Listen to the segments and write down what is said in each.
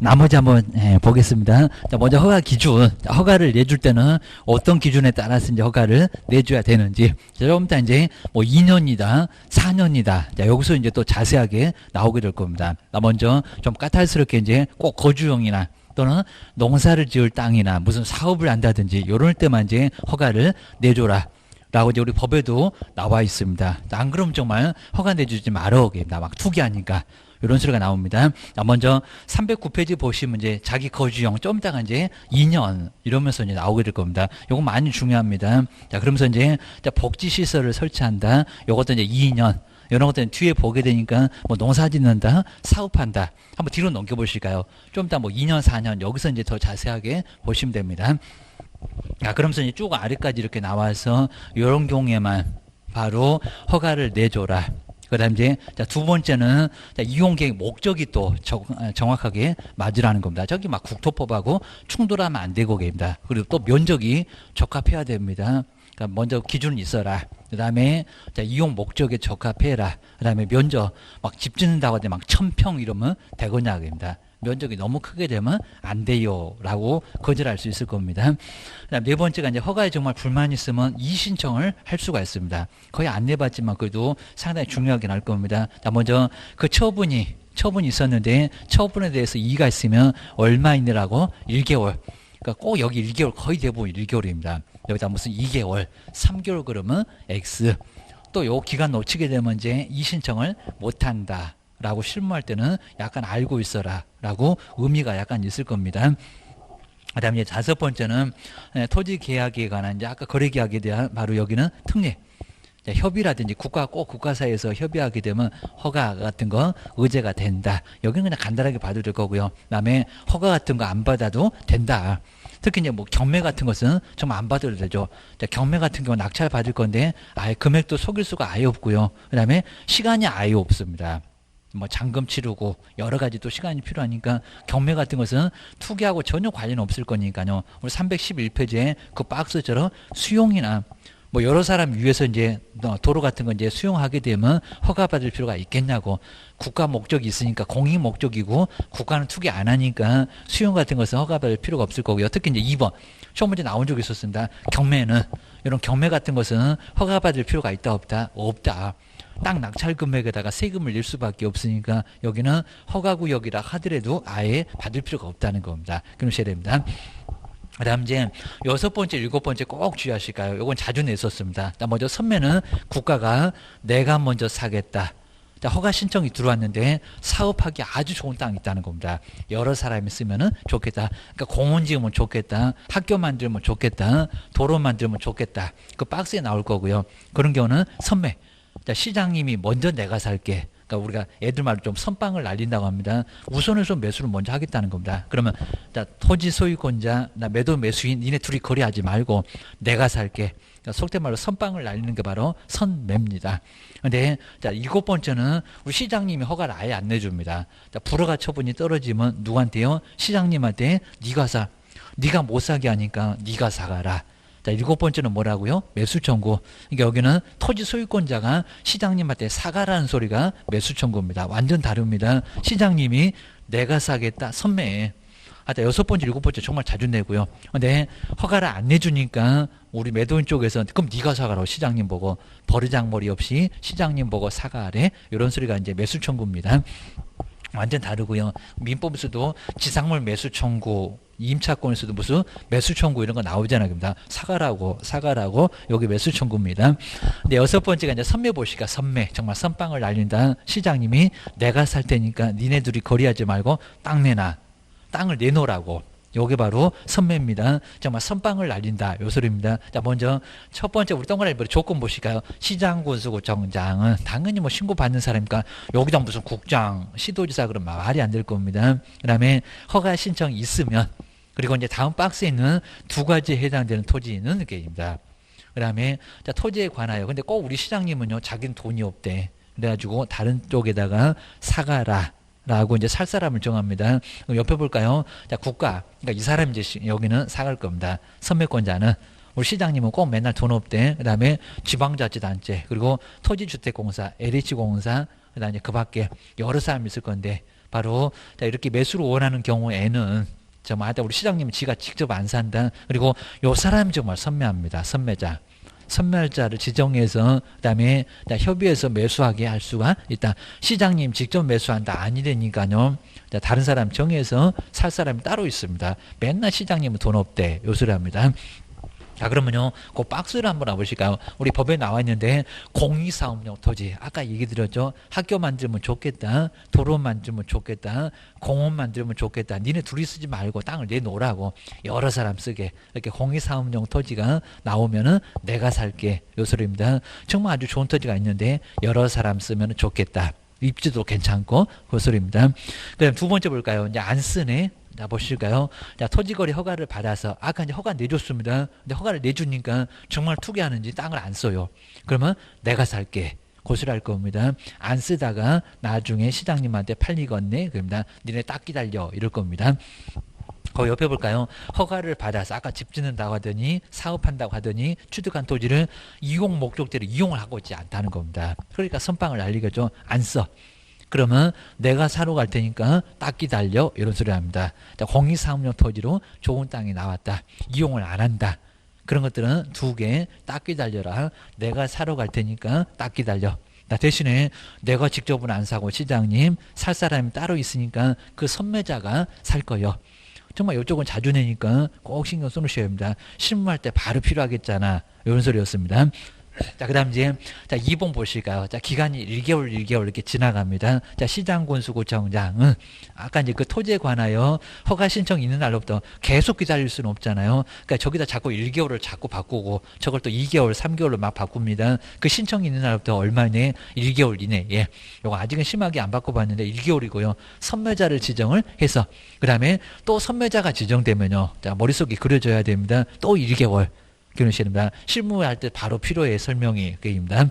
나머지 한번 보겠습니다. 자, 먼저 허가 기준. 자, 허가를 내줄 때는 어떤 기준에 따라서 이제 허가를 내줘야 되는지. 자, 좀 이따 이제 뭐 2년이다, 4년이다. 자, 여기서 이제 또 자세하게 나오게 될 겁니다. 자, 먼저 좀 까탈스럽게 이제 꼭 거주용이나 또는 농사를 지을 땅이나 무슨 사업을 한다든지 이럴 때만 이제 허가를 내줘라. 라고 이제 우리 법에도 나와 있습니다. 안 그러면 정말 허가 내주지 말어. 막 투기하니까. 이런 소리가 나옵니다. 자, 먼저 309페이지 보시면 이제 자기 거주용 좀 이따가 이제 2년 이러면서 이제 나오게 될 겁니다. 요거 많이 중요합니다. 자, 그러면서 이제 복지시설을 설치한다. 요것도 이제 2년. 이런 것들은 뒤에 보게 되니까 뭐 농사 짓는다, 사업한다. 한번 뒤로 넘겨보실까요? 좀 이따 뭐 2년, 4년 여기서 이제 더 자세하게 보시면 됩니다. 자, 그러면서 이제 쭉 아래까지 이렇게 나와서 이런 경우에만 바로 허가를 내줘라. 그 다음 이제, 자, 두 번째는, 자, 이용계획 목적이 또 정확하게 맞으라는 겁니다. 저기 막 국토법하고 충돌하면 안 되고 계십니다. 그리고 또 면적이 적합해야 됩니다. 그러니까 먼저 기준이 있어라. 그 다음에, 자, 이용 목적에 적합해라. 그 다음에 면적, 막 집 짓는다고 하는데 막 1000평 이러면 되거냐, 그입니다. 면적이 너무 크게 되면 안 돼요. 라고 거절할 수 있을 겁니다. 그다음 네 번째가 이제 허가에 정말 불만이 있으면 이의신청을 할 수가 있습니다. 거의 안 내봤지만 그래도 상당히 중요하긴 할 겁니다. 자, 먼저 그 처분이 있었는데 처분에 대해서 이의가 있으면 얼마 있느라고 1개월. 그러니까 꼭 여기 1개월 거의 대부분 1개월입니다. 여기다 무슨 2개월, 3개월 그러면 X. 또 요 기간 놓치게 되면 이제 이의신청을 못한다. 라고 실무할 때는 약간 알고 있어라 라고 의미가 약간 있을 겁니다. 그 다음에 다섯 번째는 토지 계약에 관한 이제 아까 거래 계약에 대한 바로 여기는 특례. 협의라든지 국가 사이에서 협의하게 되면 허가 같은 거 의제가 된다. 여기는 그냥 간단하게 봐도 될 거고요. 그 다음에 허가 같은 거 안 받아도 된다. 특히 이제 뭐 경매 같은 것은 정말 안 받아도 되죠. 경매 같은 경우는 낙찰 받을 건데 아예 금액도 속일 수가 아예 없고요. 그 다음에 시간이 아예 없습니다. 뭐 잔금 치르고 여러 가지 또 시간이 필요하니까 경매 같은 것은 투기하고 전혀 관련 없을 거니까요. 우리 311페이지에 그 박스처럼 수용이나 뭐 여러 사람 위해서 이제 도로 같은 거 이제 수용하게 되면 허가 받을 필요가 있겠냐고. 국가 목적이 있으니까 공익 목적이고 국가는 투기 안 하니까 수용 같은 것은 허가 받을 필요가 없을 거고요. 특히 이제 2번 시험 문제 나온 적이 있었습니다. 경매는 이런 경매 같은 것은 허가 받을 필요가 있다 없다? 없다. 땅 낙찰 금액에다가 세금을 낼 수밖에 없으니까 여기는 허가구역이라 하더라도 아예 받을 필요가 없다는 겁니다. 그러셔야 됩니다. 그 다음 이제 여섯 번째, 일곱 번째 꼭 주의하실까요? 요건 자주 냈었습니다. 먼저 선매는 국가가 내가 먼저 사겠다. 허가 신청이 들어왔는데 사업하기 아주 좋은 땅이 있다는 겁니다. 여러 사람이 쓰면은 좋겠다. 그러니까 공원 지으면 좋겠다. 학교 만들면 좋겠다. 도로 만들면 좋겠다. 그 박스에 나올 거고요. 그런 경우는 선매. 자, 시장님이 먼저 내가 살게. 그러니까 우리가 애들 말로 좀 선빵을 날린다고 합니다. 우선해서 매수를 먼저 하겠다는 겁니다. 그러면 자, 토지 소유권자, 나 매도 매수인, 니네 둘이 거래하지 말고 내가 살게. 그러니까 속된 말로 선빵을 날리는 게 바로 선매입니다. 근데 자, 일곱 번째는 우리 시장님이 허가를 아예 안 내줍니다. 자, 불허가 처분이 떨어지면 누구한테요? 시장님한테 네가 사. 네가 못 사게 하니까 네가 사가라. 자, 일곱 번째는 뭐라고요? 매수 청구. 그러니까 여기는 토지 소유권자가 시장님한테 사가라는 소리가 매수 청구입니다. 완전 다릅니다. 시장님이 내가 사겠다. 선매해. 자, 여섯 번째, 일곱 번째 정말 자주 내고요. 근데 허가를 안 내주니까 우리 매도인 쪽에서 그럼 네가 사가라고 시장님 보고 버르장머리 없이 시장님 보고 사가래. 이런 소리가 이제 매수 청구입니다. 완전 다르고요. 민법에서도 지상물 매수 청구, 임차권에서도 무슨 매수 청구 이런 거 나오잖아요. 그러니까 사가라고 여기 매수 청구입니다. 근데 여섯 번째가 이제 선매 보시니까 선매 정말 선빵을 날린다. 시장님이 내가 살 테니까 니네들이 거래하지 말고 땅 내놔. 땅을 내놓으라고. 요게 바로 선매입니다. 정말 선빵을 날린다. 요 소리입니다. 자, 먼저 첫 번째 우리 동그라미 조건 보실까요? 시장군수구 정장은 당연히 뭐 신고 받는 사람이니까 여기다 무슨 국장, 시도지사 그러면 말이 안 될 겁니다. 그 다음에 허가 신청이 있으면 그리고 이제 다음 박스에 있는 두 가지에 해당되는 토지는 게입니다. 그 다음에 자, 토지에 관하여. 근데 꼭 우리 시장님은요, 자기는 돈이 없대. 그래가지고 다른 쪽에다가 사가라. 라고 이제 살 사람을 정합니다. 옆에 볼까요? 자, 국가. 그러니까 이 사람이 이제 여기는 사갈 겁니다. 선매권자는. 우리 시장님은 꼭 맨날 돈 없대. 그 다음에 지방자치단체. 그리고 토지주택공사, LH공사. 그 다음에 그 밖에 여러 사람이 있을 건데 바로 자, 이렇게 매수를 원하는 경우에는 정말 우리 시장님은 지가 직접 안 산다. 그리고 요 사람이 정말 선매합니다. 선매자. 선멸자를 지정해서 그다음에 협의해서 매수하게 할 수가 있다. 시장님 직접 매수한다 아니되니까요. 다른 사람 정해서 살 사람이 따로 있습니다. 맨날 시장님은 돈 없대. 요 소리 합니다. 자, 그러면요, 그 박스를 한번 와보실까요? 우리 법에 나와 있는데, 공익사업용 토지. 아까 얘기 드렸죠? 학교 만들면 좋겠다. 도로 만들면 좋겠다. 공원 만들면 좋겠다. 니네 둘이 쓰지 말고 땅을 내놓으라고. 여러 사람 쓰게. 이렇게 공익사업용 토지가 나오면은 내가 살게. 요 소리입니다. 정말 아주 좋은 토지가 있는데, 여러 사람 쓰면 좋겠다. 입지도 괜찮고, 그 소리입니다. 그다음 두 번째 볼까요? 이제 안 쓰네. 자, 보실까요? 자, 토지거래 허가를 받아서, 아까 이제 허가 내줬습니다. 근데 허가를 내주니까 정말 투기하는지 땅을 안 써요. 그러면 내가 살게. 고소할 겁니다. 안 쓰다가 나중에 시장님한테 팔리겠네. 그럽니다. 니네 딱 기다려. 이럴 겁니다. 그 옆에 볼까요? 허가를 받아서 아까 집 짓는다고 하더니 사업한다고 하더니 취득한 토지를 이용 목적대로 이용을 하고 있지 않다는 겁니다. 그러니까 선빵을 날리겠죠. 안 써. 그러면 내가 사러 갈 테니까 딱 기다려 이런 소리를 합니다. 공익사업용 토지로 좋은 땅이 나왔다. 이용을 안 한다. 그런 것들은 두 개 딱 기다려라. 내가 사러 갈 테니까 딱 기다려. 대신에 내가 직접은 안 사고 시장님 살 사람이 따로 있으니까 그 선매자가 살 거예요. 정말 이쪽은 자주 내니까 꼭 신경 써놓으셔야 합니다. 실무할 때 바로 필요하겠잖아. 이런 소리였습니다. 자, 그 다음 이제, 자, 2번 보실까요? 자, 기간이 1개월 이렇게 지나갑니다. 자, 시장군수구청장. 아까 이제 그 토지에 관하여 허가 신청 있는 날로부터 계속 기다릴 수는 없잖아요. 그러니까 저기다 자꾸 1개월을 자꾸 바꾸고 저걸 또 2개월, 3개월로 막 바꿉니다. 그 신청이 있는 날로부터 얼마 이내? 1개월 이내. 예. 요거 아직은 심하게 안 바꿔봤는데 1개월이고요. 선매자를 지정을 해서. 그 다음에 또 선매자가 지정되면요. 자, 머릿속에 그려져야 됩니다. 또 1개월. 기록입니다. 실무할 때 바로 필요해 설명이 그입니다.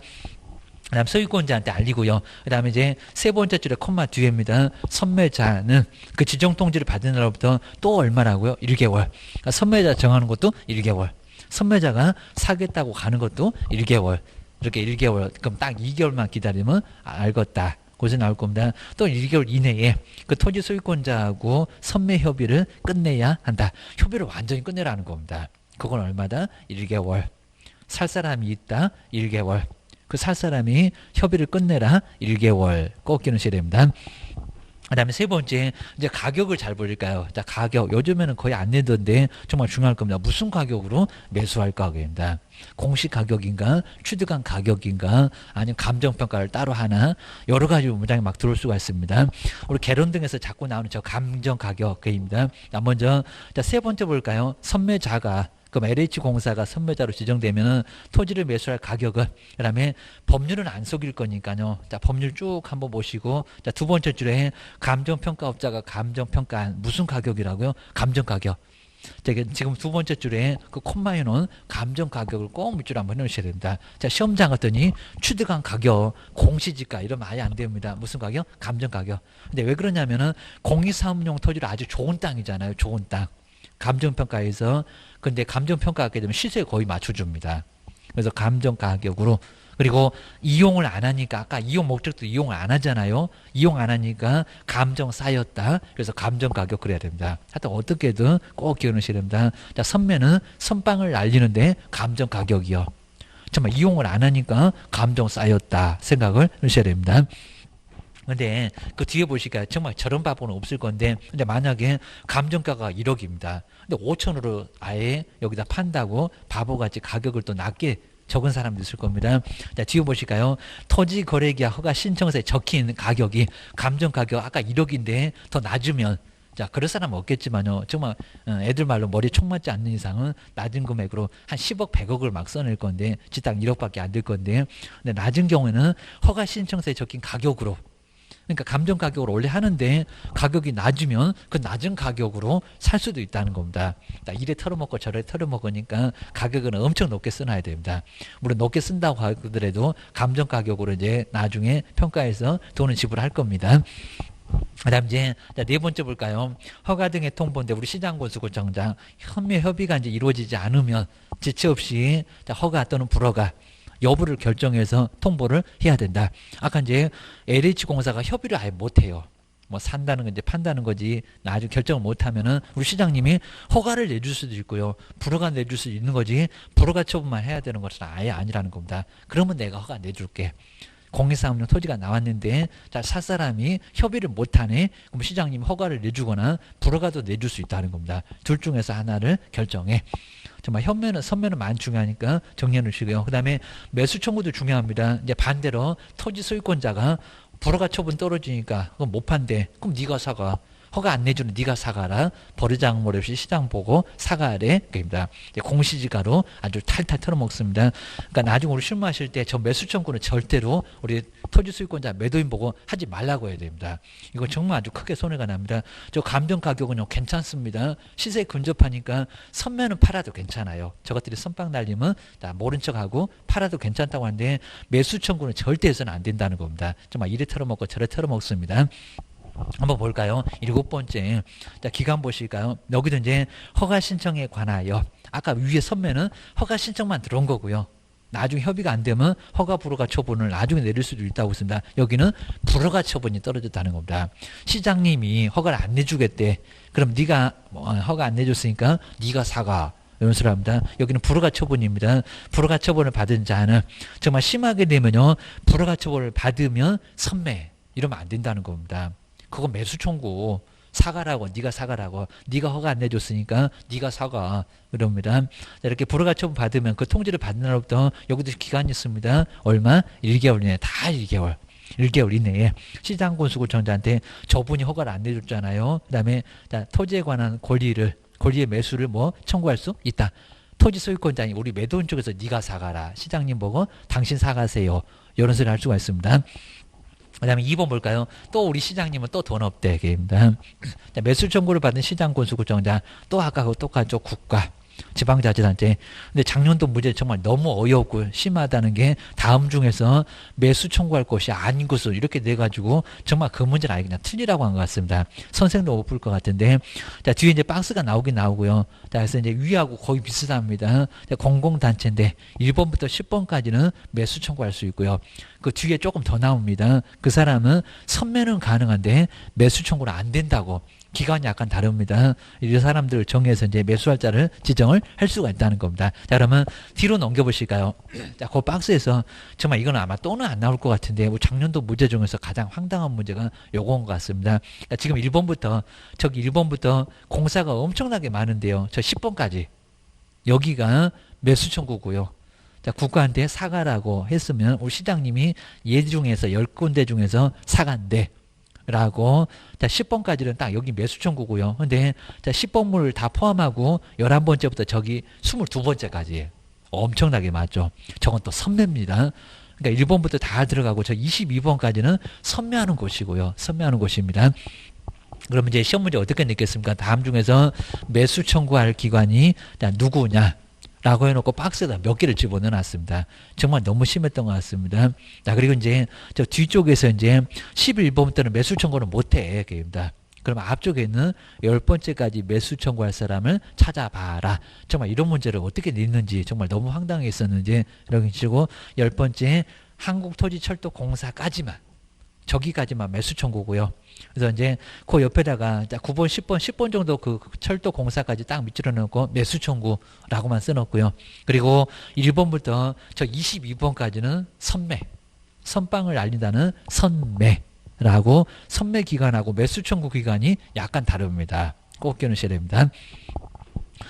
그다음 소유권자한테 알리고요. 그다음에 이제 세 번째 줄에 콤마 뒤에입니다. 선매자는 그 지정 통지를 받은 날로부터 또 얼마라고요? 1개월. 그러니까 선매자 정하는 것도 1개월. 선매자가 사겠다고 가는 것도 1개월. 이렇게 1개월. 그럼 딱 2개월만 기다리면 알겠다. 그것이 나올 겁니다. 또 1개월 이내에 그 토지 소유권자하고 선매 협의를 끝내야 한다. 협의를 완전히 끝내라는 겁니다. 그건 얼마다? 1개월. 살 사람이 있다? 1개월. 그 살 사람이 협의를 끝내라? 1개월. 꼭 기억하셔야 됩니다. 그 다음에 세 번째, 이제 가격을 잘 보일까요? 자, 가격. 요즘에는 거의 안 내던데 정말 중요할 겁니다. 무슨 가격으로 매수할 가격입니다. 공시 가격인가? 취득한 가격인가? 아니면 감정평가를 따로 하나? 여러 가지 문장이 막 들어올 수가 있습니다. 우리 개론 등에서 자꾸 나오는 저 감정가격입니다. 먼저, 자, 세 번째 볼까요? 선매자가 그럼 LH공사가 선매자로 지정되면 토지를 매수할 가격은 그다음에 법률은 안 속일 거니까요. 자, 법률 쭉 한번 보시고 자, 두 번째 줄에 감정평가업자가 감정평가한 무슨 가격이라고요? 감정가격. 지금 두 번째 줄에 그 콤마에 놓은 감정가격을 꼭 밑줄 한번 해놓으셔야 됩니다. 자, 시험장 갔더니 취득한 가격, 공시지가 이러면 아예 안 됩니다. 무슨 가격? 감정가격. 근데 왜 그러냐면은 공익사업용 토지로 아주 좋은 땅이잖아요. 좋은 땅. 감정평가에서 근데 감정평가 하게 되면 시세에 거의 맞춰줍니다. 그래서 감정가격으로 그리고 이용을 안 하니까 아까 이용 목적도 이용을 안 하잖아요. 이용 안 하니까 감정 쌓였다. 그래서 감정가격 그래야 됩니다. 하여튼 어떻게든 꼭 기억하셔야 됩니다. 자, 선매는 선빵을 날리는데 감정가격이요. 정말 이용을 안 하니까 감정 쌓였다 생각을 하셔야 됩니다. 근데 그 뒤에 보시니까 정말 저런 바보는 없을 건데 근데 만약에 감정가가 1억입니다. 근데 5천으로 아예 여기다 판다고 바보같이 가격을 또 낮게 적은 사람도 있을 겁니다. 자, 뒤에 보실까요? 토지 거래계약 허가 신청서에 적힌 가격이 감정가격 아까 1억인데 더 낮으면 자, 그럴 사람은 없겠지만요. 정말 애들 말로 머리에 총 맞지 않는 이상은 낮은 금액으로 한 10억, 100억을 막 써낼 건데 지당 1억밖에 안 될 건데 근데 낮은 경우에는 허가 신청서에 적힌 가격으로 그러니까 감정 가격을 원래 하는데 가격이 낮으면 그 낮은 가격으로 살 수도 있다는 겁니다. 이래 털어먹고 저래 털어먹으니까 가격은 엄청 높게 써놔야 됩니다. 물론 높게 쓴다고 하더라도 감정 가격으로 이제 나중에 평가해서 돈을 지불할 겁니다. 그다음 이제 네 번째 볼까요? 허가 등의 통보인데 우리 시장군수구청장 협의가 이제 이루어지지 않으면 지체 없이 허가 또는 불허가 여부를 결정해서 통보를 해야 된다. 아까 이제 LH공사가 협의를 아예 못해요. 뭐 산다는 건지 판다는 거지 나중에 결정을 못하면은 우리 시장님이 허가를 내줄 수도 있고요. 불허가 내줄 수도 있는 거지 불허가 처분만 해야 되는 것은 아예 아니라는 겁니다. 그러면 내가 허가 내줄게. 공개사업용 토지가 나왔는데 자, 살 사람이 협의를 못하네. 그럼 시장님이 허가를 내주거나 불허가도 내줄 수 있다는 겁니다. 둘 중에서 하나를 결정해. 정말 선면은 많이 중요하니까 정리해 놓으시고요. 그 다음에 매수 청구도 중요합니다. 이제 반대로 토지 소유권자가 불허가 처분 떨어지니까 그건 못 판대. 그럼 네가 사가. 허가 안 내주는 네가 사가라. 버르장머리 없이 시장 보고 사가래. 그입니다. 공시지가로 아주 탈탈 털어먹습니다. 그러니까 나중에 우리 술 마실 때 저 매수 청구는 절대로 우리 토지 수익권자 매도인 보고 하지 말라고 해야 됩니다. 이거 정말 아주 크게 손해가 납니다. 저 감정 가격은요 괜찮습니다. 시세에 근접하니까 선면은 팔아도 괜찮아요. 저것들이 선빵 날리면 다 모른 척하고 팔아도 괜찮다고 하는데 매수 청구는 절대 해서는 안 된다는 겁니다. 정말 이래 털어먹고 저래 털어먹습니다. 한번 볼까요? 7번째. 자, 기간 보실까요? 여기도 이제 허가 신청에 관하여 아까 위에 선면은 허가 신청만 들어온 거고요. 나중에 협의가 안 되면 허가 불허가 처분을 나중에 내릴 수도 있다고 했습니다. 여기는 불허가 처분이 떨어졌다는 겁니다. 시장님이 허가를 안 내주겠대. 그럼 네가 허가 안 내줬으니까 네가 사가. 이런 소리 합니다. 여기는 불허가 처분입니다. 불허가 처분을 받은 자는 정말 심하게 되면요. 불허가 처분을 받으면 선매. 이러면 안 된다는 겁니다. 그건 매수 청구 사가라고 네가 사가라고 네가 허가 안 내줬으니까 네가 사가 그럽니다. 이렇게 불허가 처분 받으면 그 통지를 받는 날부터 여기도 기간이 있습니다. 얼마? 1개월 이내 다 1개월. 1개월 이내에 시장군수구청장한테 저분이 허가를 안 내줬잖아요. 그 다음에 토지에 관한 권리의 매수를 뭐 청구할 수 있다. 토지 소유권자니 우리 매도인 쪽에서 네가 사가라. 시장님 보고 당신 사가세요. 이런 소리 할 수가 있습니다. 그 다음에 2번 볼까요? 또 우리 시장님은 또 돈 없대. 입니다. 매수 청구를 받은 시장군수구청장 또 아까하고 똑같죠. 국가. 지방자치단체. 근데 작년도 문제 정말 너무 어이없고 심하다는 게 다음 중에서 매수 청구할 것이 아닌 것을 이렇게 내가지고 정말 그 문제는 아예 그냥 틀리라고 한 것 같습니다. 선생도 못 볼 것 같은데. 자, 뒤에 이제 박스가 나오긴 나오고요. 자, 그래서 이제 위하고 거의 비슷합니다. 공공단체인데 1번부터 10번까지는 매수 청구할 수 있고요. 그 뒤에 조금 더 나옵니다. 그 사람은 선면은 가능한데 매수 청구는 안 된다고. 기간이 약간 다릅니다. 이 사람들을 정해서 이제 매수할 자를 지정을 할 수가 있다는 겁니다. 자, 그러면 뒤로 넘겨보실까요? 자, 그 박스에서 정말 이건 아마 또는 안 나올 것 같은데, 뭐 작년도 문제 중에서 가장 황당한 문제가 요거인 것 같습니다. 그러니까 지금 1번부터 공사가 엄청나게 많은데요. 저 10번까지. 여기가 매수 청구고요. 자, 국가한테 사과라고 했으면 우리 시장님이 얘 중에서 10군데 중에서 사과인데 라고 자 10번까지는 딱 여기 매수 청구고요. 근데 자 10번물 다 포함하고 11번째부터 저기 22번째까지 엄청나게 많죠. 저건 또 선매입니다. 그러니까 1번부터 다 들어가고 저 22번까지는 선매하는 곳이고요. 선매하는 곳입니다. 그러면 이제 시험 문제 어떻게 냈겠습니까? 다음 중에서 매수 청구할 기관이 누구냐? 라고 해놓고 박스에다 몇 개를 집어넣어놨습니다. 정말 너무 심했던 것 같습니다. 자, 그리고 이제 저 뒤쪽에서 이제 11번부터는 매수 청구는 못해. 입니다. 그러면 앞쪽에 있는 10번째까지 매수 청구할 사람을 찾아봐라. 정말 이런 문제를 어떻게 냈는지 정말 너무 황당했었는지 이렇게 치고 10번째 한국토지철도공사까지만 저기까지만 매수 청구고요. 그래서 이제 그 옆에다가 9번, 10번 정도 그 철도 공사까지 딱 밑줄여 놓고 매수 청구라고만 써놓고요. 그리고 1번부터 저 22번까지는 선매, 선빵을 알린다는 선매라고 선매 기간하고 매수 청구 기간이 약간 다릅니다. 꼭 끼워놓으셔야 됩니다.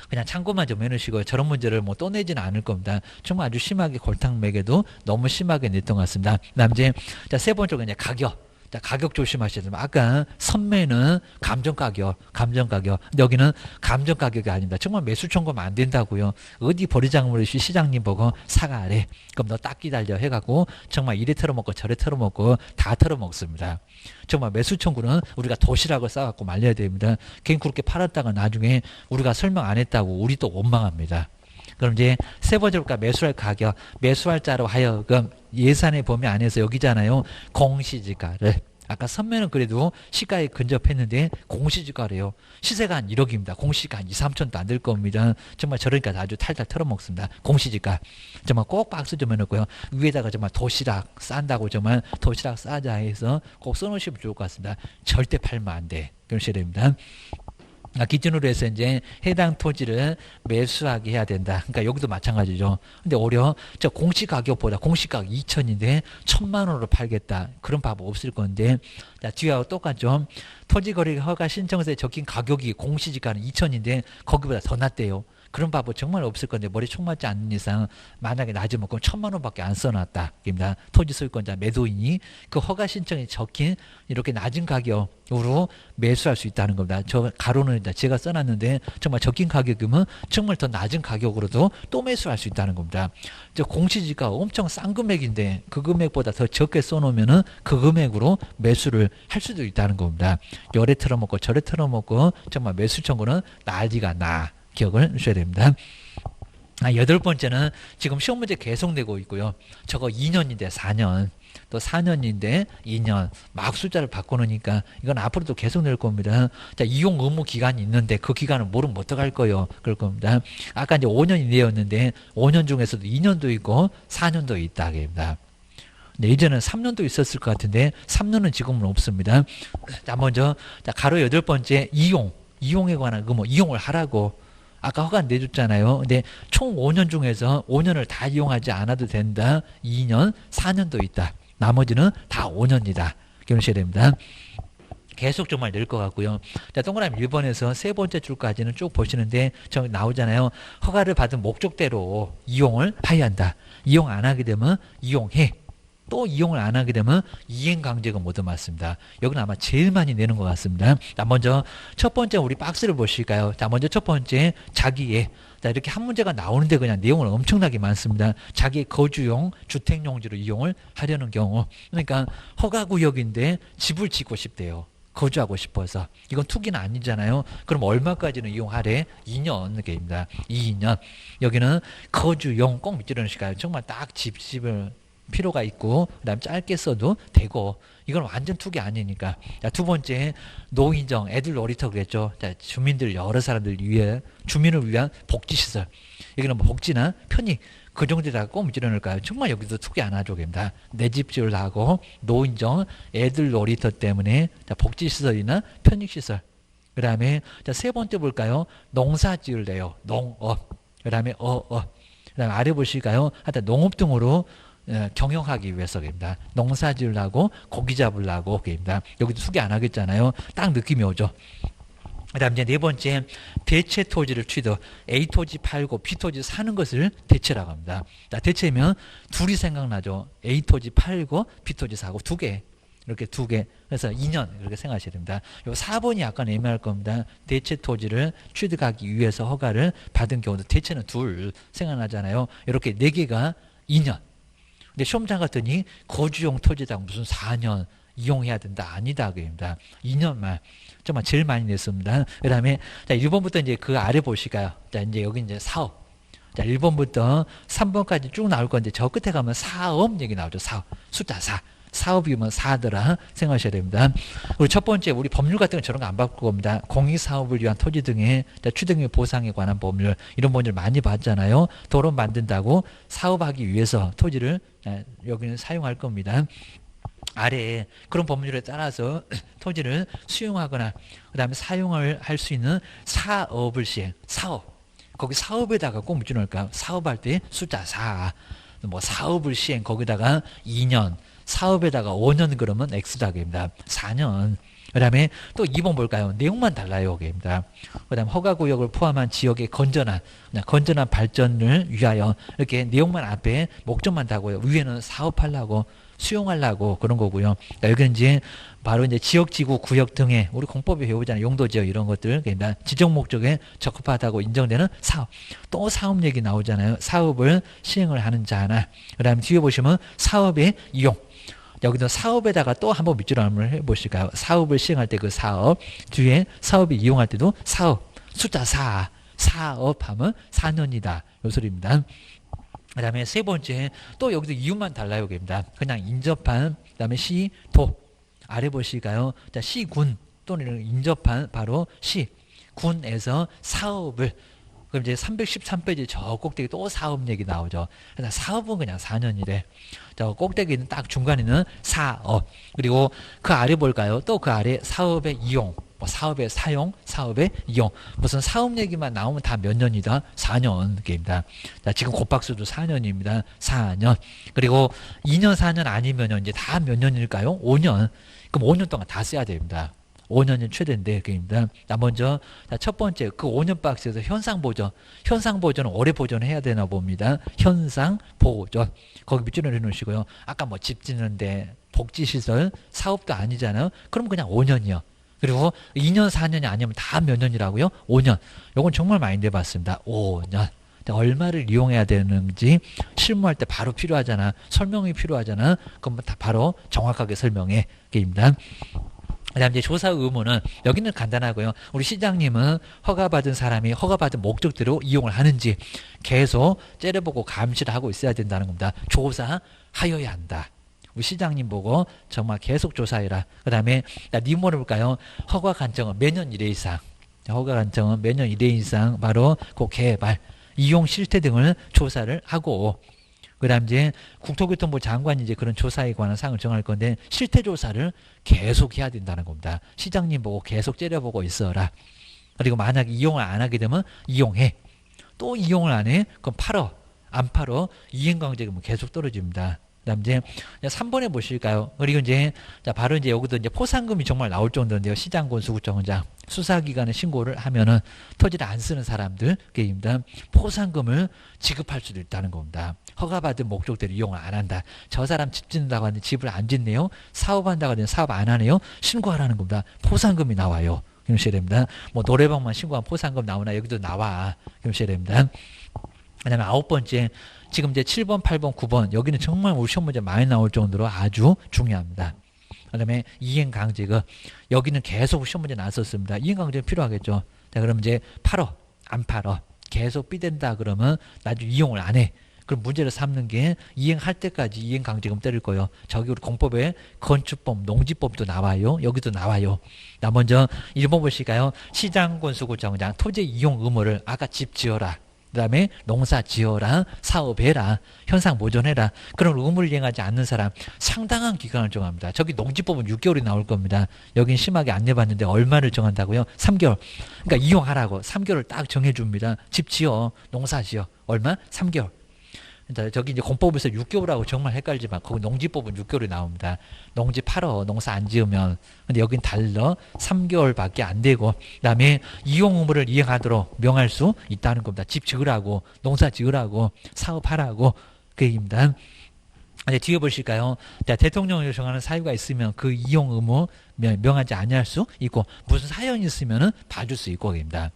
그냥 참고만 좀 해놓으시고요. 저런 문제를 뭐 또 내지는 않을 겁니다. 정말 아주 심하게 골탕 매개도 너무 심하게 냈던 것 같습니다. 그 다음 이제 세 번째가 이제 가격. 자, 가격 조심하셔야 됩니다. 아까 선매는 감정가격. 근데 여기는 감정가격이 아닙니다. 정말 매수 청구하면 안 된다고요. 어디 버리장물이 시장님 보고 사과하래. 그럼 너 딱 기다려 해갖고 정말 이래 털어먹고 저래 털어먹고 다 털어먹습니다. 정말 매수 청구는 우리가 도시락을 싸갖고 말려야 됩니다. 괜히 그렇게 팔았다가 나중에 우리가 설명 안 했다고 우리 또 원망합니다. 그럼 이제 세 번째로 매수할 가격, 매수할 자로 하여금 예산의 범위 안에서 여기잖아요. 공시지가를 아까 선매는 그래도 시가에 근접했는데 공시지가래요. 시세가 한 1억입니다. 공시가 한 2, 3천도 안 될 겁니다. 정말 저러니까 아주 탈탈 털어먹습니다. 공시지가. 정말 꼭 박수 좀 해놓고요. 위에다가 정말 도시락 싼다고 정말 도시락 싸자 해서 꼭 써놓으시면 좋을 것 같습니다. 절대 팔면 안 돼. 그러셔야 됩니다. 기준으로 해서 이제 해당 토지를 매수하게 해야 된다. 그러니까 여기도 마찬가지죠. 근데 오히려 저 공시가격보다 공시가격 2천인데 1,000만 원으로 팔겠다. 그런 방법 없을 건데, 자, 뒤하고 똑같죠. 토지거래 허가 신청서에 적힌 가격이 공시지가는 2천인데 거기보다 더 낮대요. 그런 방법 정말 없을 건데 머리 총 맞지 않는 이상 만약에 낮으면 그럼 1,000만 원밖에 안 써놨다. 입니다. 토지 소유권자 매도인이 그 허가 신청에 적힌 이렇게 낮은 가격으로 매수할 수 있다는 겁니다. 저 가로는 제가 써놨는데 정말 적힌 가격이면 정말 더 낮은 가격으로도 또 매수할 수 있다는 겁니다. 저 공시지가 엄청 싼 금액인데 그 금액보다 더 적게 써놓으면은 그 금액으로 매수를 할 수도 있다는 겁니다. 요래 털어먹고 저래 털어먹고 정말 매수 청구는 난리가 나. 기억을 하셔야 됩니다. 8번째는 지금 시험 문제 계속 내고 있고요. 저거 2년인데 4년, 또 4년인데 2년, 막 숫자를 바꿔놓으니까 이건 앞으로도 계속 낼 겁니다. 자, 이용 의무 기간이 있는데 그 기간을 모르면 어떡할 거예요? 그럴 겁니다. 아까 이제 5년이 내었는데 5년 중에서도 2년도 있고 4년도 있다. 그럽니다. 네, 이제는 3년도 있었을 것 같은데 3년은 지금은 없습니다. 자, 먼저 자, 가로 8번째 이용에 관한 그 뭐 이용을 하라고 아까 허가 내줬잖아요. 근데 총 5년 중에서 5년을 다 이용하지 않아도 된다. 2년, 4년도 있다. 나머지는 다 5년이다. 기억하셔야 됩니다. 계속 정말 늘 것 같고요. 자, 동그라미 1번에서 세 번째 줄까지는 쭉 보시는데 저기 나오잖아요. 허가를 받은 목적대로 이용을 해야 한다. 이용 안 하게 되면 이용해. 또 이용을 안 하게 되면 이행강제금 모두 맞습니다. 여기는 아마 제일 많이 내는 것 같습니다. 자, 먼저 첫 번째 우리 박스를 보실까요? 자, 먼저 첫 번째 자기의 자, 이렇게 한 문제가 나오는데 그냥 내용은 엄청나게 많습니다. 자기의 거주용, 주택용지로 이용을 하려는 경우. 그러니까 허가구역인데 집을 짓고 싶대요. 거주하고 싶어서. 이건 투기는 아니잖아요. 그럼 얼마까지는 이용하래? 2년 계입니다. 2년. 여기는 거주용 꼭 밑줄을 넣으실까요? 정말 딱 집을 필요가 있고 그다음 짧게 써도 되고 이건 완전 투기 아니니까. 자, 두 번째 노인정 애들 놀이터 그랬죠. 자, 주민들 여러 사람들 위해 주민을 위한 복지시설. 여기는 뭐 복지나 편익 그 정도에다가 꼭 밑줄여 넣을까요? 정말 여기도 투기 안 하죠. 입니다. 내 집 지으려고 노인정 애들 놀이터 때문에 자, 복지시설이나 편익시설. 그 다음에 세 번째 볼까요? 농사 지을래요. 농업. 그 다음에 그 다음에 아래 보실까요? 하여튼 농업 등으로 경영하기 위해서입니다. 농사 지으려고 고기 잡으려고 입니다. 여기도 소개 안 하겠잖아요. 딱 느낌이 오죠. 그다음 이제 네 번째 대체 토지를 취득. A 토지 팔고 B 토지 사는 것을 대체라고 합니다. 자, 대체면 둘이 생각나죠. A 토지 팔고 B 토지 사고 두 개. 이렇게 두 개. 그래서 2년 이렇게 생각하셔야 됩니다. 요 4번이 약간 애매할 겁니다. 대체 토지를 취득하기 위해서 허가를 받은 경우도 대체는 둘 생각나잖아요. 이렇게 네 개가 2년. 근데 시험장 갔더니 거주용 토지당 무슨 4년 이용해야 된다. 아니다. 그입니다. 2년만. 정말 제일 많이 냈습니다. 그 다음에, 자, 1번부터 이제 그 아래 보실까요? 자, 이제 여기 이제 사업. 자, 1번부터 3번까지 쭉 나올 건데 저 끝에 가면 사업 얘기 나오죠. 사업. 숫자 4. 사업이면 4더라 생각하셔야 됩니다. 그리고 첫 번째, 우리 법률 같은 건 저런 거 안 바꿀 겁니다. 공익사업을 위한 토지 등의 취득 및 보상에 관한 법률, 이런 법률 많이 봤잖아요. 도로 만든다고 사업하기 위해서 토지를 여기는 사용할 겁니다. 아래에 그런 법률에 따라서 토지를 수용하거나 그 다음에 사용을 할 수 있는 사업을 시행, 사업. 거기 사업에다가 꼭 붙여 넣을까요? 사업할 때 숫자 4. 뭐 사업을 시행, 거기다가 2년. 사업에다가 5년 그러면 X다입니다. 4년. 그 다음에 또 2번 볼까요? 내용만 달라요. 입니다. 그 다음 허가구역을 포함한 지역의 건전한 발전을 위하여 이렇게 내용만 앞에 목적만 다고요. 위에는 사업하려고 수용하려고 그런 거고요. 여기는 이제 바로 이제 지역지구 구역 등의 우리 공법에 배우잖아요. 용도지역 이런 것들 그러니까 지적 목적에 적합하다고 인정되는 사업. 또 사업 얘기 나오잖아요. 사업을 시행을 하는 자나. 그 다음에 뒤에 보시면 사업의 이용. 여기도 사업에다가 또 한번 밑줄 한번 해보실까요? 사업을 시행할 때 그 사업 뒤에 사업을 이용할 때도 사업 숫자 4 사업하면 4년이다 요 소리입니다. 그 다음에 세 번째 또 여기도 이유만 달라요. 입니다. 그냥 인접한 그 다음에 시, 도 아래 보실까요? 자, 시군 또는 인접한 바로 시군에서 사업을 그럼 이제 313페이지 저 꼭대기 또 사업 얘기 나오죠. 그래서 사업은 그냥 4년이래. 저 꼭대기는 딱 중간에는 사업. 그리고 그 아래 볼까요? 또 그 아래 사업의 이용. 뭐 사업의 사용, 사업의 이용. 무슨 사업 얘기만 나오면 다 몇 년이다? 4년 게임이다. 자, 지금 곱박수도 4년입니다. 4년. 그리고 2년, 4년 아니면 이제 다 몇 년일까요? 5년. 그럼 5년 동안 다 써야 됩니다. 5년이 최대인데 그입니다. 자, 먼저 첫 번째 그 5년 박스에서 현상 보전. 현상 보전은 오래 보존해야 되나 봅니다. 현상 보전. 거기 밑줄을 해 놓으시고요. 아까 뭐 집 짓는데 복지시설 사업도 아니잖아요. 그럼 그냥 5년이요. 그리고 2년 4년이 아니면 다 몇 년이라고요? 5년. 요건 정말 많이 내봤습니다. 5년. 얼마를 이용해야 되는지 실무할 때 바로 필요하잖아. 설명이 필요하잖아. 그럼 다 바로 정확하게 설명해. 게임입니다. 그다음 이제 조사 의무는 여기는 간단하고요. 우리 시장님은 허가받은 사람이 허가받은 목적대로 이용을 하는지 계속 째려보고 감시를 하고 있어야 된다는 겁니다. 조사하여야 한다. 우리 시장님 보고 정말 계속 조사해라. 그 다음에 니모를 볼까요? 허가 간청은 매년 1회 이상. 허가 간청은 매년 1회 이상 바로 그 개발, 이용 실태 등을 조사를 하고 그 다음 이제 국토교통부 장관이 이제 그런 조사에 관한 사항을 정할 건데 실태 조사를 계속 해야 된다는 겁니다. 시장님 보고 계속 째려보고 있어라. 그리고 만약에 이용을 안 하게 되면 이용해. 또 이용을 안 해? 그럼 팔어. 안 팔어. 이행강제금은 계속 떨어집니다. 그 다음 이제 3번에 보실까요? 그리고 이제 바로 이제 여기도 이제 포상금이 정말 나올 정도인데요. 시장군 수구청장 수사기관에 신고를 하면은 토지를 안 쓰는 사람들 게임입니다. 포상금을 지급할 수도 있다는 겁니다. 허가받은 목적대로 이용을 안 한다. 저 사람 집 짓는다고 하는데 집을 안 짓네요. 사업한다고 하는데 사업 안 하네요. 신고하라는 겁니다. 포상금이 나와요. 그러셔야 됩니다. 뭐 노래방만 신고하면 포상금 나오나 여기도 나와. 그러셔야 됩니다. 그 다음에 9번째 지금 이제 7번, 8번, 9번 여기는 정말 우리 시험 문제 많이 나올 정도로 아주 중요합니다. 그 다음에 이행강제금 여기는 계속 시험 문제 나왔었습니다. 이행강제금 필요하겠죠. 자, 그럼 이제 팔어 안 팔어 계속 삐댄다 그러면 나중에 이용을 안 해. 그럼 문제를 삼는 게 이행할 때까지 이행강제금 때릴 거예요. 저기 우리 공법에 건축법, 농지법도 나와요. 여기도 나와요. 나 먼저 1번 보실까요? 시장군 수구청장 토지 이용 의무를 아까 집 지어라. 그 다음에 농사 지어라, 사업해라, 현상 보존해라. 그런 의무를 이행하지 않는 사람 상당한 기간을 정합니다. 저기 농지법은 6개월이 나올 겁니다. 여긴 심하게 안 내봤는데 얼마를 정한다고요? 3개월. 그러니까 이용하라고 3개월을 딱 정해줍니다. 집 지어, 농사 지어. 얼마? 3개월. 저기 이제 공법에서 6개월하고 정말 헷갈리지만 거기 농지법은 6개월이 나옵니다. 농지 팔어 농사 안 지으면. 근데 여긴 달러 3개월밖에 안 되고 그다음에 이용 의무를 이행하도록 명할 수 있다는 겁니다. 집 지으라고 농사 지으라고 사업하라고 그 얘기입니다. 이제 뒤에 보실까요? 자, 대통령이 정하는 사유가 있으면 그 이용 의무 명하지 아니할 수 있고 무슨 사연이 있으면은 봐줄 수 있고 그입니다.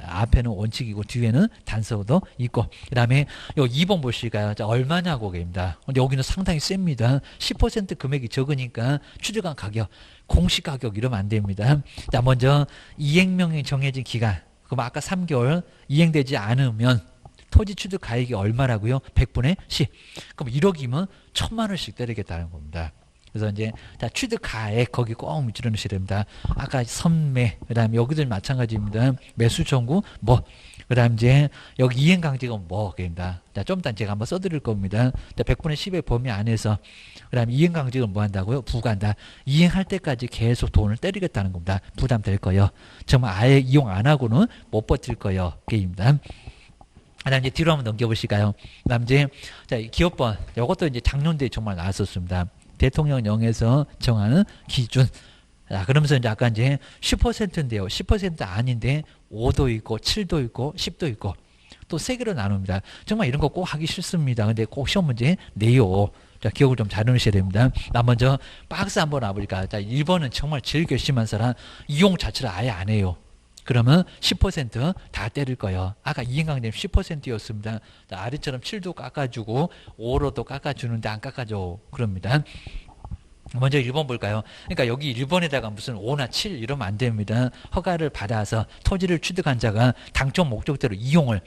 앞에는 원칙이고 뒤에는 단서도 있고 그 다음에 요 2번 보실까요? 자, 얼마냐고 입니다. 근데 여기는 상당히 셉니다. 10% 금액이 적으니까 추정한 가격, 공시 가격 이러면 안 됩니다. 자, 먼저 이행명이 정해진 기간. 그럼 아까 3개월 이행되지 않으면 토지 취득 가액이 얼마라고요? 100분의 10. 그럼 1억이면 1000만 원씩 때리겠다는 겁니다. 그래서 이제 자, 취득 가액 거기 꼭 밑줄여 놓으셔야 됩니다. 아까 선매 그다음에 여기들 마찬가지입니다. 매수 청구 뭐 그다음 이제 여기 이행 강제금 뭐 그입니다. 자, 좀 이따 제가 한번 써드릴 겁니다. 자, 100분의 10의 범위 안에서 그다음에 이행 강제금 뭐 한다고요? 부과한다. 이행할 때까지 계속 돈을 때리겠다는 겁니다. 부담될 거예요. 정말 아예 이용 안 하고는 못 버틸 거예요. 그입니다. 그다음 이제 뒤로 한번 넘겨보실까요? 그다음 이제 자, 기업번 이것도 이제 작년도에 정말 나왔었습니다. 대통령령에서 정하는 기준. 자, 그러면서 이제 아까 이제 10%인데요. 10% 아닌데 5도 있고 7도 있고 10도 있고 또 세 개로 나눕니다. 정말 이런 거 꼭 하기 싫습니다. 근데 꼭 시험 문제 내요. 자, 기억을 좀 잘 해놓으셔야 됩니다. 나 먼저 박스 한번 와보니까 자, 1번은 정말 제일 괘씸한 사람 이용 자체를 아예 안 해요. 그러면 10%다 때릴 거예요. 아까 이행강제는 10%였습니다. 아래처럼 7도 깎아주고 5로도 깎아주는데 안 깎아줘. 그럽니다. 먼저 1번 볼까요? 그러니까 여기 1번에다가 무슨 5나 7 이러면 안 됩니다. 허가를 받아서 토지를 취득한 자가 당초 목적대로 이용을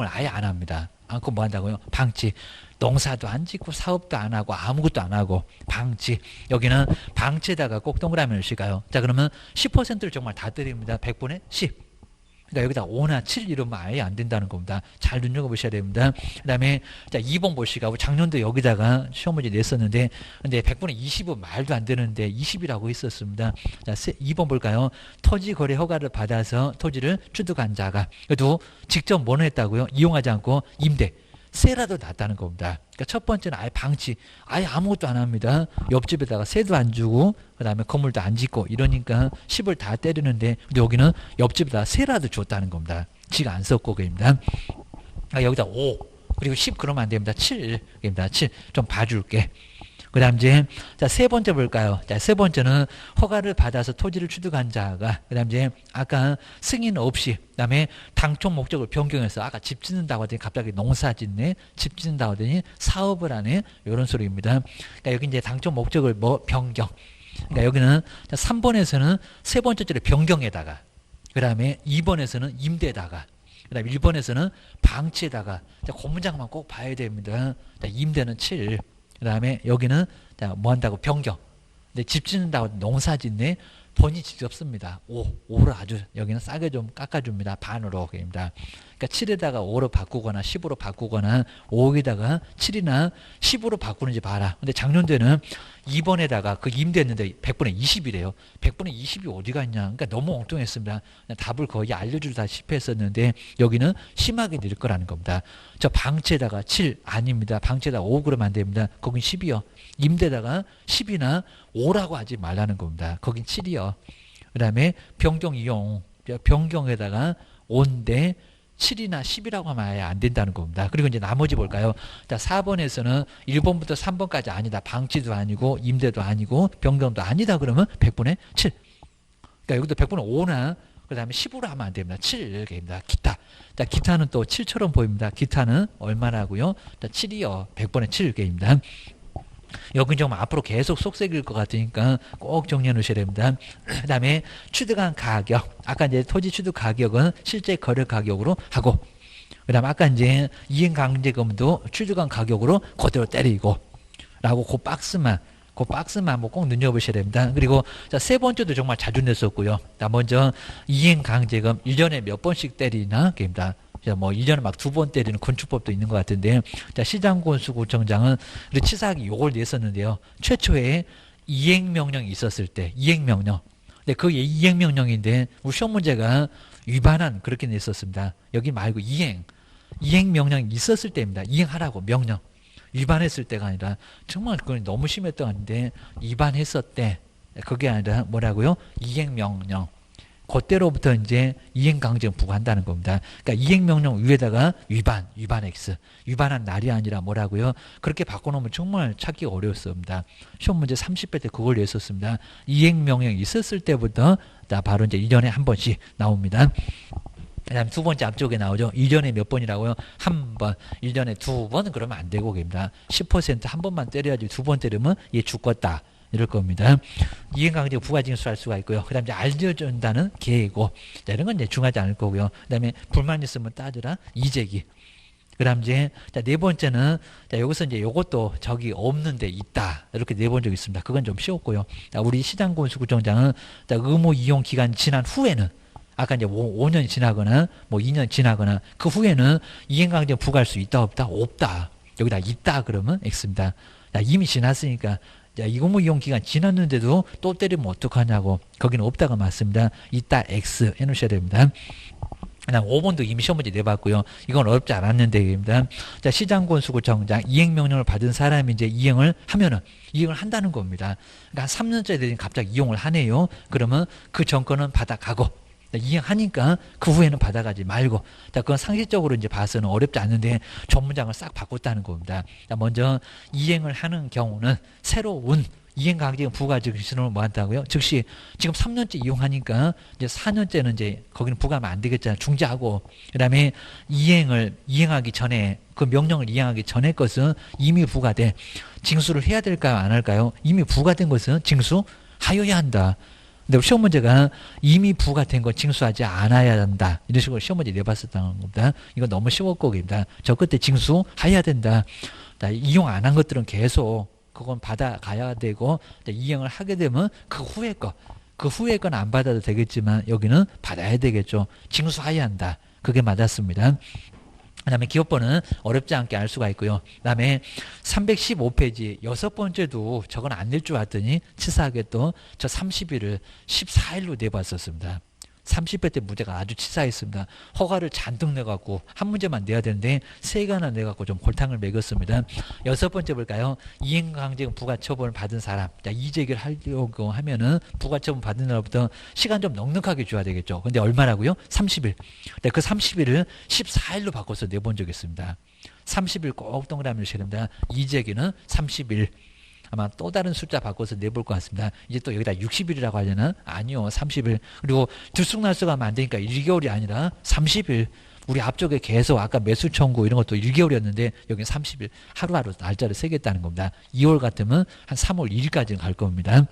아예 안 합니다. 않고 뭐 한다고요? 방치. 농사도 안 짓고 사업도 안 하고 아무것도 안 하고 방치. 여기는 방치에다가 꼭 동그라미를 씌가요. 자, 그러면 10%를 정말 다 때립니다. 100분의 10. 그러니까 여기다 5나 7 이러면 아예 안 된다는 겁니다. 잘 눈여겨보셔야 됩니다. 그 다음에 자 2번 보시고 작년도 여기다가 시험 문제 냈었는데 근데 100분의 20은 말도 안 되는데 20이라고 했었습니다. 자 2번 볼까요? 토지 거래 허가를 받아서 토지를 취득한 자가 그래도 직접 뭐는 했다고요? 이용하지 않고 임대. 세라도 났다는 겁니다. 그러니까 첫 번째는 아예 방치, 아예 아무것도 안 합니다. 옆집에다가 세도 안 주고 그 다음에 건물도 안 짓고 이러니까 10을 다 때리는데 근데 여기는 옆집에다 세라도 줬다는 겁니다. 지가 안 썼고 그입니다. 여기다 5 그리고 10 그러면 안 됩니다. 7입니다. 7 좀 봐줄게. 그 다음 이제 세 번째 볼까요? 자, 세 번째는 허가를 받아서 토지를 취득한 자가 그 다음 이제 아까 승인 없이 그 다음에 당초 목적을 변경해서 아까 집 짓는다고 하더니 갑자기 농사 짓네 집 짓는다고 하더니 사업을 하네 이런 소리입니다. 그러니까 여기 이제 당초 목적을 뭐 변경 그러니까 여기는 3번에서는 세 번째 줄에 변경에다가 그 다음에 2번에서는 임대에다가 그 다음에 1번에서는 방치에다가 그 문장만 꼭 봐야 됩니다. 임대는 7 그 다음에 여기는 뭐 한다고 변경. 근데 집 짓는다고 농사 짓네. 본인이 직접 씁니다. 5를 아주 여기는 싸게 좀 깎아줍니다. 반으로. 그입니다. 그러니까 7에다가 5로 바꾸거나 10으로 바꾸거나 5에다가 7이나 10으로 바꾸는지 봐라. 근데 작년도에는 2번에다가 그 임대했는데 100분의 20이래요. 100분의 20이 어디 갔냐. 그러니까 너무 엉뚱했습니다. 답을 거의 알려주다시피 했었는데 여기는 심하게 늘 거라는 겁니다. 저 방치에다가 7 아닙니다. 방치에다가 5 그러면 안 됩니다. 거긴 10이요. 임대에다가 10이나 5라고 하지 말라는 겁니다. 거긴 7이요. 그 다음에 변경 이용. 변경에다가 5인데 7이나 10이라고 하면 아예 안 된다는 겁니다. 그리고 이제 나머지 볼까요? 자, 4번에서는 1번부터 3번까지 아니다. 방치도 아니고 임대도 아니고 변경도 아니다. 그러면 100분의 7. 그러니까 여기도 100분의 5나 그 다음에 10으로 하면 안 됩니다. 7입니다. 기타. 자, 기타는 또 7처럼 보입니다. 기타는 얼마라고요? 자, 7이요. 100분의 7개입니다. 여기 좀 앞으로 계속 속색일 것 같으니까 꼭 정리해 놓으셔야 됩니다. 그 다음에 취득한 가격. 아까 이제 토지 취득 가격은 실제 거래 가격으로 하고, 그 다음에 아까 이제 이행강제금도 취득한 가격으로 그대로 때리고, 라고 그 박스만 한번 꼭 눈여보셔야 됩니다. 그리고 자, 세 번째도 정말 자주 냈었고요. 자, 먼저 이행강제금 1년에 몇 번씩 때리나? 입니다. 뭐 1년에 막 2번 때리는 건축법도 있는 것 같은데, 자, 시장군수구청장은 우리 치사하게 요걸 냈었는데요. 최초에 이행명령이 있었을 때, 이행명령. 근데 그 이행명령인데, 우리 시험 문제가 위반한 그렇게 냈었습니다. 여기 말고 이행명령이 있었을 때입니다. 이행하라고, 명령. 위반했을 때가 아니라, 정말 그건 너무 심했던 건데, 위반했었대. 그게 아니라 뭐라고요? 이행명령. 그때로부터 이제 이행강제금 부과한다는 겁니다. 그러니까 이행명령 위에다가 위반 X. 위반한 날이 아니라 뭐라고요? 그렇게 바꿔놓으면 정말 찾기 어려웠습니다. 시험 문제 30회 때 그걸 냈었습니다. 이행명령이 있었을 때부터 바로 이제 1년에 한 번씩 나옵니다. 그 다음 두 번째 앞쪽에 나오죠. 1년에 몇 번이라고요? 한 번. 1년에 2번 그러면 안 되고 입니다. 10%한 번만 때려야지 2번 때리면 얘 죽었다. 이럴 겁니다. 이행강제금 부가징수할 수가 있고요. 그 다음에 이제 알려준다는 계획고. 자, 이런 건 이제 중요하지 않을 거고요. 그 다음에 불만 있으면 따져라. 이재기. 그 다음 이제, 자, 네 번째는, 자, 여기서 이제 요것도 저기 없는데 있다. 이렇게 내본 적이 있습니다. 그건 좀 쉬웠고요. 자, 우리 시장군수구청장은, 자, 의무 이용 기간 지난 후에는, 아까 이제 5년 지나거나, 뭐 2년 지나거나, 그 후에는 이행강제금 부과할 수 있다, 없다? 없다. 여기다 있다 그러면 X입니다. 자, 이미 지났으니까, 자, 이거 이용 기간 지났는데도 또 때리면 어떡하냐고. 거기는 없다가 맞습니다. 이따 X 해놓으셔야 됩니다. 그다음 5번도 이미 시험 문제 내봤고요. 이건 어렵지 않았는데 입니다. 자, 시장군수구청장 이행명령을 받은 사람이 이제 이행을 한다는 겁니다. 그러니까 한 3년째 되니 갑자기 이용을 하네요. 그러면 그 정권은 받아가고. 이행하니까 그 후에는 받아가지 말고. 자, 그건 상식적으로 이제 봐서는 어렵지 않은데 전문장을 싹 바꿨다는 겁니다. 자, 먼저 이행을 하는 경우는 새로운 이행강제금 부과 증신호는 뭐 한다고요? 즉시 지금 3년째 이용하니까 이제 4년째는 이제 거기는 부과하면 안 되겠잖아요. 중지하고 그다음에 이행하기 전에 그 명령을 이행하기 전에 것은 이미 부과돼 징수를 해야 될까요? 안 할까요? 이미 부과된 것은 징수하여야 한다. 근데 시험 문제가 이미 부과된 건 징수하지 않아야 한다. 이런 식으로 시험 문제 내봤었다는 겁니다. 이건 너무 쉬웠고 입니다. 저 끝에 징수해야 된다. 이용 안 한 것들은 계속 그건 받아가야 되고 이행을 하게 되면 그 후에 건 안 받아도 되겠지만 여기는 받아야 되겠죠. 징수해야 한다. 그게 맞았습니다. 그 다음에 기업번은 어렵지 않게 알 수가 있고요. 그 다음에 315페이지 여섯 번째도 저건 안 낼 줄 알았더니 치사하게 또 저 30일을 14일로 내봤었습니다. 30회 때 문제가 아주 치사했습니다. 허가를 잔뜩 내갖고 한 문제만 내야 되는데 세 개나 내갖고 좀 골탕을 먹였습니다. 여섯 번째 볼까요? 이행강제금 부가처분을 받은 사람. 자, 이의제기를 하려고 하면은 부가처분 받은 날부터 시간 좀 넉넉하게 줘야 되겠죠. 근데 얼마라고요? 30일. 근데 그 30일을 14일로 바꿔서 내본 적이 있습니다. 30일 꼭 동그라미를 쳐야 됩니다. 이의제기는 30일. 아마 또 다른 숫자 바꿔서 내볼 것 같습니다. 이제 또 여기다 60일이라고 하려나? 아니요. 30일. 그리고 들쑥날쑥하면 안 되니까 1개월이 아니라 30일. 우리 앞쪽에 계속 아까 매수 청구 이런 것도 1개월이었는데 여기는 30일. 하루하루 날짜를 세겠다는 겁니다. 2월 같으면 한 3월 1일까지는 갈 겁니다.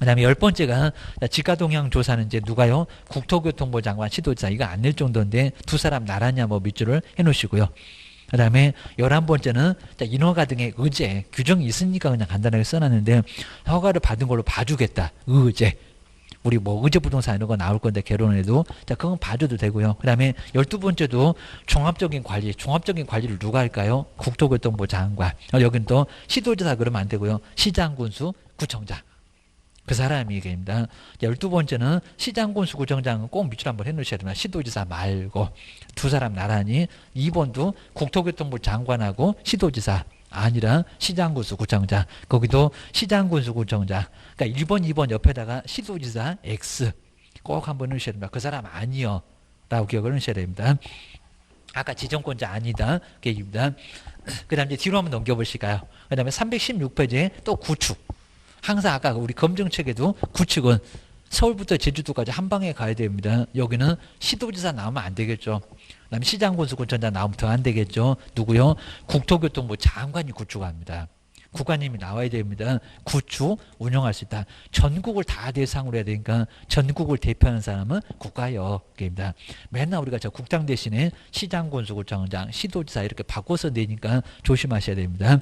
그 다음에 10번째가 지가동향 조사는 이제 누가요? 국토교통부 장관 시도지사 이거 안 낼 정도인데 두 사람 나라냐 뭐 밑줄을 해놓으시고요. 그 다음에 11번째는 인허가 등의 의제, 규정이 있으니까 그냥 간단하게 써놨는데 허가를 받은 걸로 봐주겠다. 의제. 우리 뭐 의제 부동산 이런 거 나올 건데 개론에도 자 그건 봐줘도 되고요. 그 다음에 12번째도 종합적인 관리를 누가 할까요? 국토교통부 장관. 여긴 또 시도지사 그러면 안 되고요. 시장군수 구청장. 그 사람이 얘기입니다. 12번째는 시장군수 구청장은 꼭 밑줄 한번 해놓으셔야 됩니다. 시도지사 말고 두 사람 나란히 2번도 국토교통부 장관하고 시도지사 아니라 시장군수 구청장 거기도 시장군수 구청장 그러니까 1번 2번 옆에다가 시도지사 X 꼭 한번 넣으셔야 됩니다. 그 사람 아니요 라고 기억을 하셔야 됩니다. 아까 지정권자 아니다 그 얘기입니다. 그 다음 이제 뒤로 한번 넘겨보실까요? 그 다음에 316페이지에 또 구축 항상 아까 우리 검증책에도 구축은 서울부터 제주도까지 한 방에 가야 됩니다. 여기는 시도지사 나오면 안 되겠죠. 그다음에 시장군수구청장 나오면 더 안 되겠죠. 누구요? 국토교통부 장관이 구축합니다. 국관님이 나와야 됩니다. 구축 운영할 수 있다. 전국을 다 대상으로 해야 되니까 전국을 대표하는 사람은 국가역입니다. 맨날 우리가 저 국장 대신에 시장군수구청장, 시도지사 이렇게 바꿔서 내니까 조심하셔야 됩니다.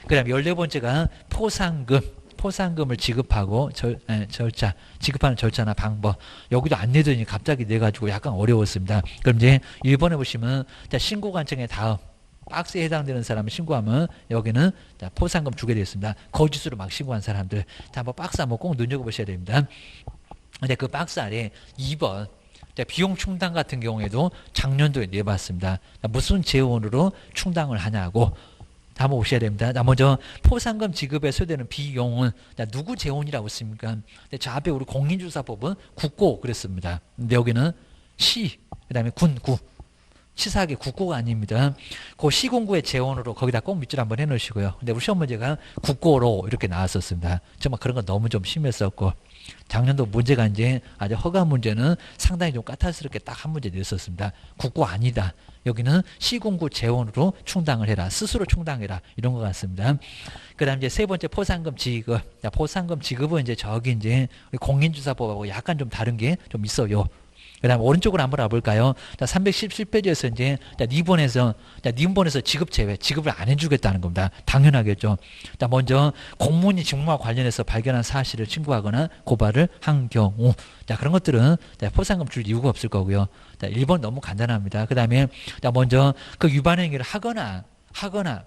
그 다음에 14번째가 포상금을 지급하고 지급하는 절차나 방법 여기도 안 내더니 갑자기 내가지고 약간 어려웠습니다. 그럼 이제 1번에 보시면 신고관청의 다음 박스에 해당되는 사람을 신고하면 여기는 포상금 주게 되어 있습니다. 거짓으로 막 신고한 사람들 한번 박스 한번 꼭 눈여겨보셔야 됩니다. 근데 그 박스 아래 2번 비용 충당 같은 경우에도 작년도에 내봤습니다. 무슨 재원으로 충당을 하냐고 한번 오셔야 됩니다. 먼저 포상금 지급에 소요되는 비용은 누구 재원이라고 했습니까? 저 앞에 우리 공인주사법은 국고 그랬습니다. 근데 여기는 시, 그 다음에 구. 치사하게 국고가 아닙니다. 그 시군구의 재원으로 거기다 꼭 밑줄 한번 해놓으시고요. 근데 우리 시험 문제가 국고로 이렇게 나왔었습니다. 정말 그런 거 너무 좀 심했었고 작년도 문제가 이제 아주 허가 문제는 상당히 좀 까탈스럽게 딱 한 문제 냈었습니다. 국고 아니다. 여기는 시군구 재원으로 충당을 해라. 스스로 충당해라. 이런 것 같습니다. 그 다음 이제 세 번째 포상금 지급. 포상금 지급은 이제 저기 이제 공인주사법하고 약간 좀 다른 게 좀 있어요. 그 다음 오른쪽으로 한번 와볼까요? 317페이지에서 이제 니은본에서 지급 제외, 지급을 안 해주겠다는 겁니다. 당연하겠죠. 먼저 공무원이 직무와 관련해서 발견한 사실을 신고하거나 고발을 한 경우 그런 것들은 포상금 줄 이유가 없을 거고요. 1번 너무 간단합니다. 그 다음에 먼저 그 위반 행위를 하거나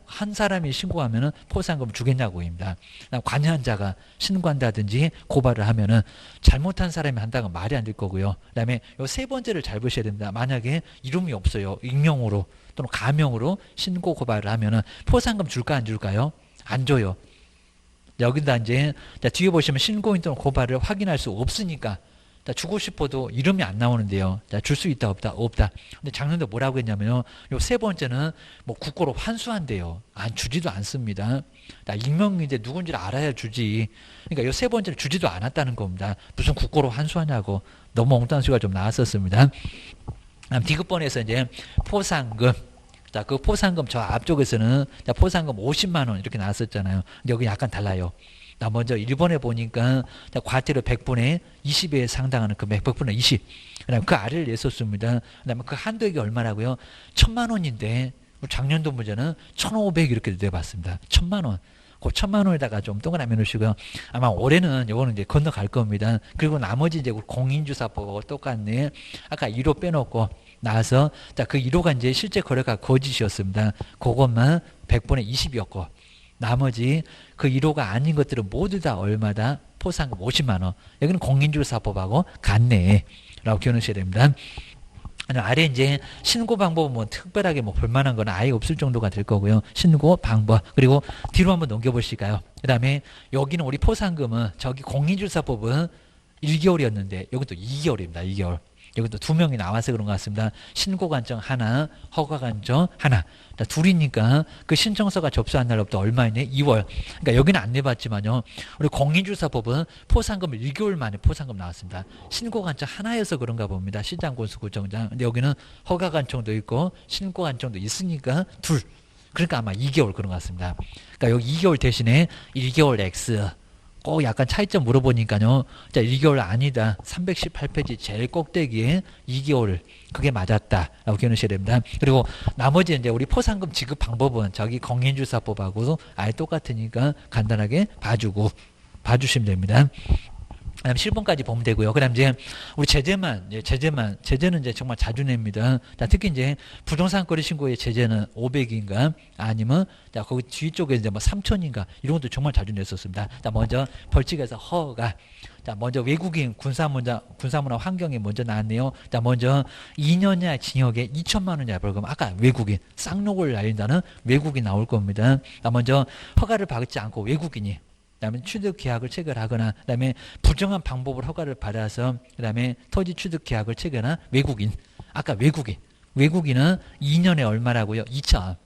한 사람이 신고하면은 포상금 주겠냐고입니다. 관여한 자가 신고한다든지 고발을 하면은 잘못한 사람이 한다고 말이 안 될 거고요. 그다음에 요 세 번째를 잘 보셔야 됩니다. 만약에 이름이 없어요. 익명으로 또는 가명으로 신고 고발을 하면은 포상금 줄까 안 줄까요? 안 줘요. 여기다 이제 뒤에 보시면 신고인 또는 고발을 확인할 수 없으니까 자, 주고 싶어도 이름이 안 나오는데요. 자, 줄 수 있다, 없다, 없다. 근데 작년도 뭐라고 했냐면요. 요 세 번째는 뭐 국고로 환수한대요. 안 주지도 않습니다. 자, 익명인데 누군지를 알아야 주지. 그러니까 요 세 번째는 주지도 않았다는 겁니다. 무슨 국고로 환수하냐고. 너무 엉뚱한 수가 좀 나왔었습니다. 디귿번에서 이제 포상금. 자, 그 포상금 저 앞쪽에서는 자, 포상금 50만 원 이렇게 나왔었잖아요. 근데 여기 약간 달라요. 나 먼저 1번에 보니까 과태료 100분의 20에 상당하는 금액 100분의 20. 그다음에 그 아래를 냈었습니다. 그다음에 그 한도액이 얼마라고요? 1,000만 원인데 작년도 문제는 1,500 이렇게 내봤습니다. 1,000만 원. 그 1,000만 원에다가 좀 동그라미 놓으시고요. 아마 올해는 요거는 이제 건너갈 겁니다. 그리고 나머지 이제 공인주사법하고 똑같네. 아까 1호 빼놓고 나와서 자, 그 1호가 이제 실제 거래가 거짓이었습니다. 그것만 100분의 20이었고 나머지 그 1호가 아닌 것들은 모두 다 얼마다? 포상금 50만 원. 여기는 공인주사법하고 같네. 라고 기억하셔야 됩니다. 아래 이제 신고 방법은 뭐 특별하게 뭐 볼만한 건 아예 없을 정도가 될 거고요. 신고 방법. 그리고 뒤로 한번 넘겨보실까요? 그 다음에 여기는 우리 포상금은 저기 공인주사법은 1개월이었는데 여기 또 2개월입니다. 2개월. 여기 또 2명이 나와서 그런 것 같습니다. 신고관청 하나, 허가관청 하나. 둘이니까 그 신청서가 접수한 날부터 얼마였냐? 2월. 그러니까 여기는 안 내봤지만요. 우리 공인주사법은 포상금 1개월 만에 포상금 나왔습니다. 신고관청 하나여서 그런가 봅니다. 시장군수구청장. 근데 여기는 허가관청도 있고 신고관청도 있으니까 둘. 그러니까 아마 2개월 그런 것 같습니다. 그러니까 여기 2개월 대신에 1개월 X. 꼭 약간 차이점 물어보니까요. 자, 1개월 아니다. 318페이지 제일 꼭대기에 2개월. 그게 맞았다라고 기억하셔야 됩니다. 그리고 나머지 이제 우리 포상금 지급 방법은 저기 공인주사법하고 아예 똑같으니까 간단하게 봐주시면 됩니다. 그다음 7번까지 보면 되고요. 그다음 이제 우리 제재는 이제 정말 자주 냅니다. 자, 특히 이제 부동산 거래 신고의 제재는 500인가 아니면 자, 거기 뒤쪽에 이제 뭐 3,000인가 이런 것도 정말 자주 냈었습니다. 자, 먼저 벌칙에서 허가. 자, 먼저 외국인 군사문화 환경에 먼저 나왔네요. 자, 먼저 2년 이하 징역에 2천만 원 이하 벌금. 아까 외국인 쌍욕을 날린다는 외국인 나올 겁니다. 자, 먼저 허가를 받지 않고 외국인이 그다음에 취득 계약을 체결하거나 그다음에 부정한 방법으로 허가를 받아서 그다음에 토지 취득 계약을 체결한 외국인. 아까 외국인은 2년에 얼마라고요? 2천.